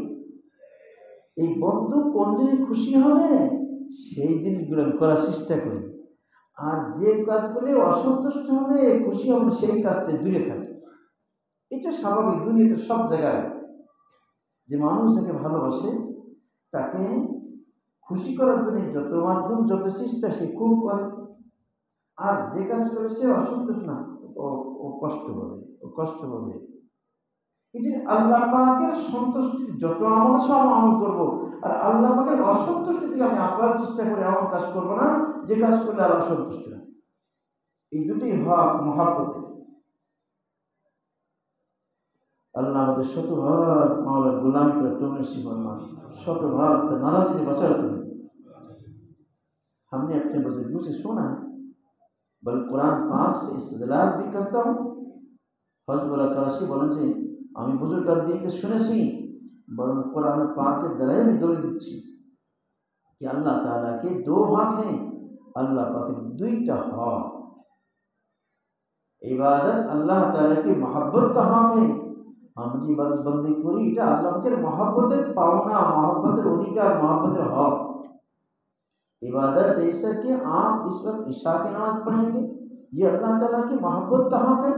এই বন্ধু কোন জিনিস খুশি হবে সেই জিনিসগুলো আমি করার চেষ্টা করি, আর যে কাজ করলে অসন্তুষ্ট হবে খুশি হবে সেই কাজ থেকে দূরে থাকে। এটা স্বাভাবিক, দুনিয়াতে সব জায়গায় যে মানুষ যাকে ভালোবাসে তাকে খুশি করার জন্য যত মাধ্যম যত চেষ্টা সে খুব করে, আর যে কাজ করে সে অসন্তুষ্ট না, ও কষ্ট পাবে। এই যে আল্লাহ পাকের সন্তুষ্টির যত আমল সব আমল করবো, আর আল্লাহ পাকের অসন্তুষ্টি থেকে আমি আপনার চেষ্টা করে এমন কাজ করবো না যে কাজ করলে আল্লাহ সন্তুষ্ট না। এই দুটি হক মহাব্বতের। আল্লাহ আমাদের শতভাগ মাওলার গোলাম করে তুমি শিবমান, शतभाग नाराजी से बचा तुम्हें। हमने अपने बुजुर्गों से सुना है, बल्कि कुरान पाक से इस्तेदलाल भी करता हूँ। हजबुल्लाह कराची बोलें जे আমি বুজুর্গদেরকে শুনেছি, বরং কোরআন পাকের দ্বারাই আমি দলিল দিচ্ছি कि अल्लाह ताला के दो हक हैं, अल्लाह पाक के दुईटा हक। इबादत अल्लाह ताला की मोहब्बत का हक है, हम जी इबादत बंदी करी এটা আল্লাহ পাকের मोहब्बतेর पावना, मोहब्बतेর अधिकार, मोहब्बतेর हक। इबादत जैसा कि आप इस वक्त इशा की नमाज पढ़ेंगे, ये अल्लाह ताला की मोहब्बत का हक है।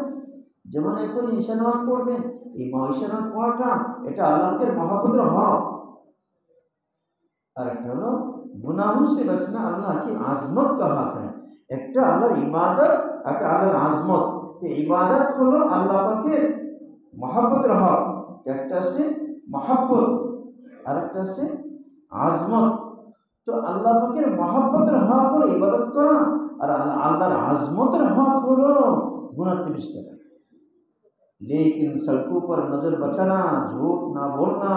যেমন এখন ইশা নামাজ পড়বেন, এই ইশা নামাজ পড়াটা এটা আল্লাহর मोहब्बतेর হক। और एक हलो गुनाहों से बचना अल्लाह की आजमत का हक है। एक अल्लाहर इबादत, एक अल्लाहर आजमत। तो इबादत हलो अल्लाह पाकेर मोहब्बतेर हक, एकटा से मोहब्बत और एकटा से आजमत। तो अल्लाह पाकेर मोहब्बतेर हक हलो इबादत करा, और अल्लाहर आजमतेर हक हलो गुनाह থেকে বেঁচে থাকা। लेकिन सड़कों पर नजर बचाना, झूठ ना बोलना,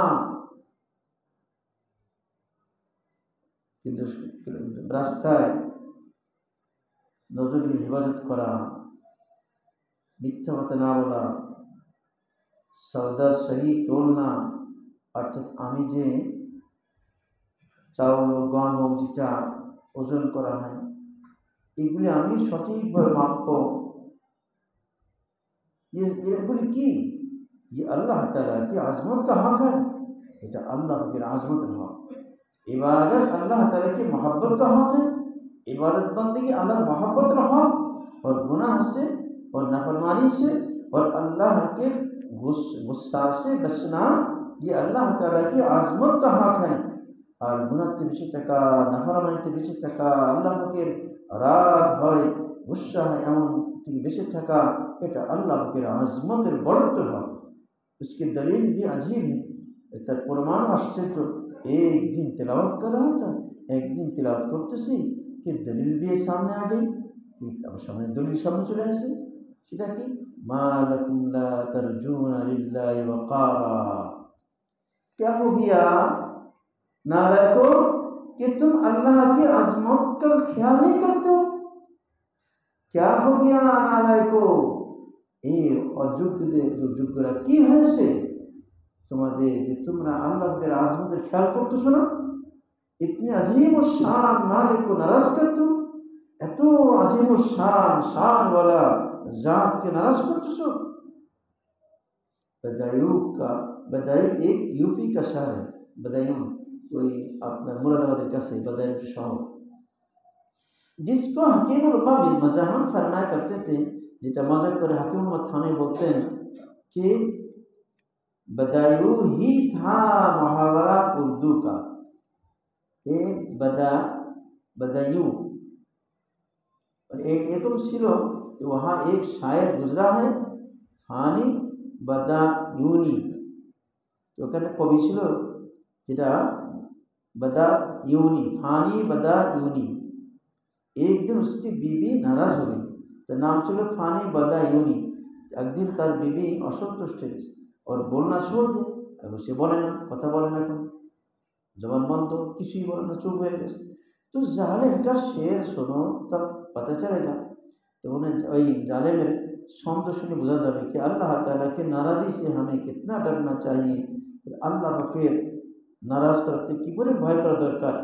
রাস্তায় নজরের হেফাজত করা, মিথ্যা কথা না বলা, সওদা সহি তোল না, অর্থাৎ আমি যে চাউল গম হোক যেটা ওজন করা হয়, এগুলি আমি সঠিকভাবে মাপব, এগুলি কি? ये अल्लाह ताला की आज़मत का हक है, এটা আল্লাহ পাকের आज़मतेর হক। इबादत अल्लाह ताला की मोहब्बत का हक है, इबादत बंदगी अल्लाह मोहब्बत का हक, और गुनाह से और नाफरमानी से और अल्लाह के गुस्सा से बचना ये अल्लाह ताला की आज़मत का हक है। और गुनाह से बेঁচে থাকা, नाफरमानी से बेঁচে থাকা, अल्लाह পাকের রাগ হয়, गुस्सा है एमन থেকে বেঁচে থাকা, এটা अल्लाह পাকের आज़मतेর বড়ত্বের হক। इसकी दलील भी अजीब है, তার প্রমাণ आश्चर्य। एक दिन तिलावत कर रहा था, एक दिन तिलावत करते से कि दलील भी सामने आ गई, अब सामने दलील सामने चले आए সেটা কি? मा लकुम ला तर्जूना लिल्लाहि वक़ारा। क्या हो गया नालायको कि तुम अल्लाह की अज़मत का ख्याल नहीं करते हो? क्या हो गया नालायको, এই অযোগ্যরা কি হয়েছে তোমাদের যে তোমরা আল্লাহর আজমতের খেয়াল করতেছো না? इतने अजीम और शान मालिक को नाराज कर तुम, এত अजीम और शान वाला जात के नाराज करतेছো। बदायूं एक यूपी का शहर है, बदायूं कोई अपना मुरादाबाद का से बदायूं के शहर, जिसको हकीमुल उम्मा मज़ाहन फरमाया करते थे, যেটা মজা করে হাকিম উম্মত থানে বলতেন कि बदायूं ही था मुहावरा उर्दू का। एक बदायूं एरকম ছিল कि वहाँ एक शायर गुजरा है, फानी बदायूनी। तो ওখানে কবি ছিল যেটা बदायूनी, फानी बदायूनी। एक दिन उसकी बीवी नाराज हो गई, तो नाम ছিল फानी बदायूनी। एक दिन তার बीवी असंतुष्ट হয়ে গেছে और बोलना छोड़ दे। अब उसे बोले ना, कथा बोले ना, क्यों जबान बंद हो, किसी बोले ना, चुप हो गए। तो जालिम का शेर सुनो तब पता चलेगा। तो उन्हें वही जालिमेर शब्द सुने बुझा जाए कि अल्लाह ताला के नाराज़ी से हमें कितना डरना चाहिए, अल्लाह के नाराज करते की बड़े भय करा दरकार।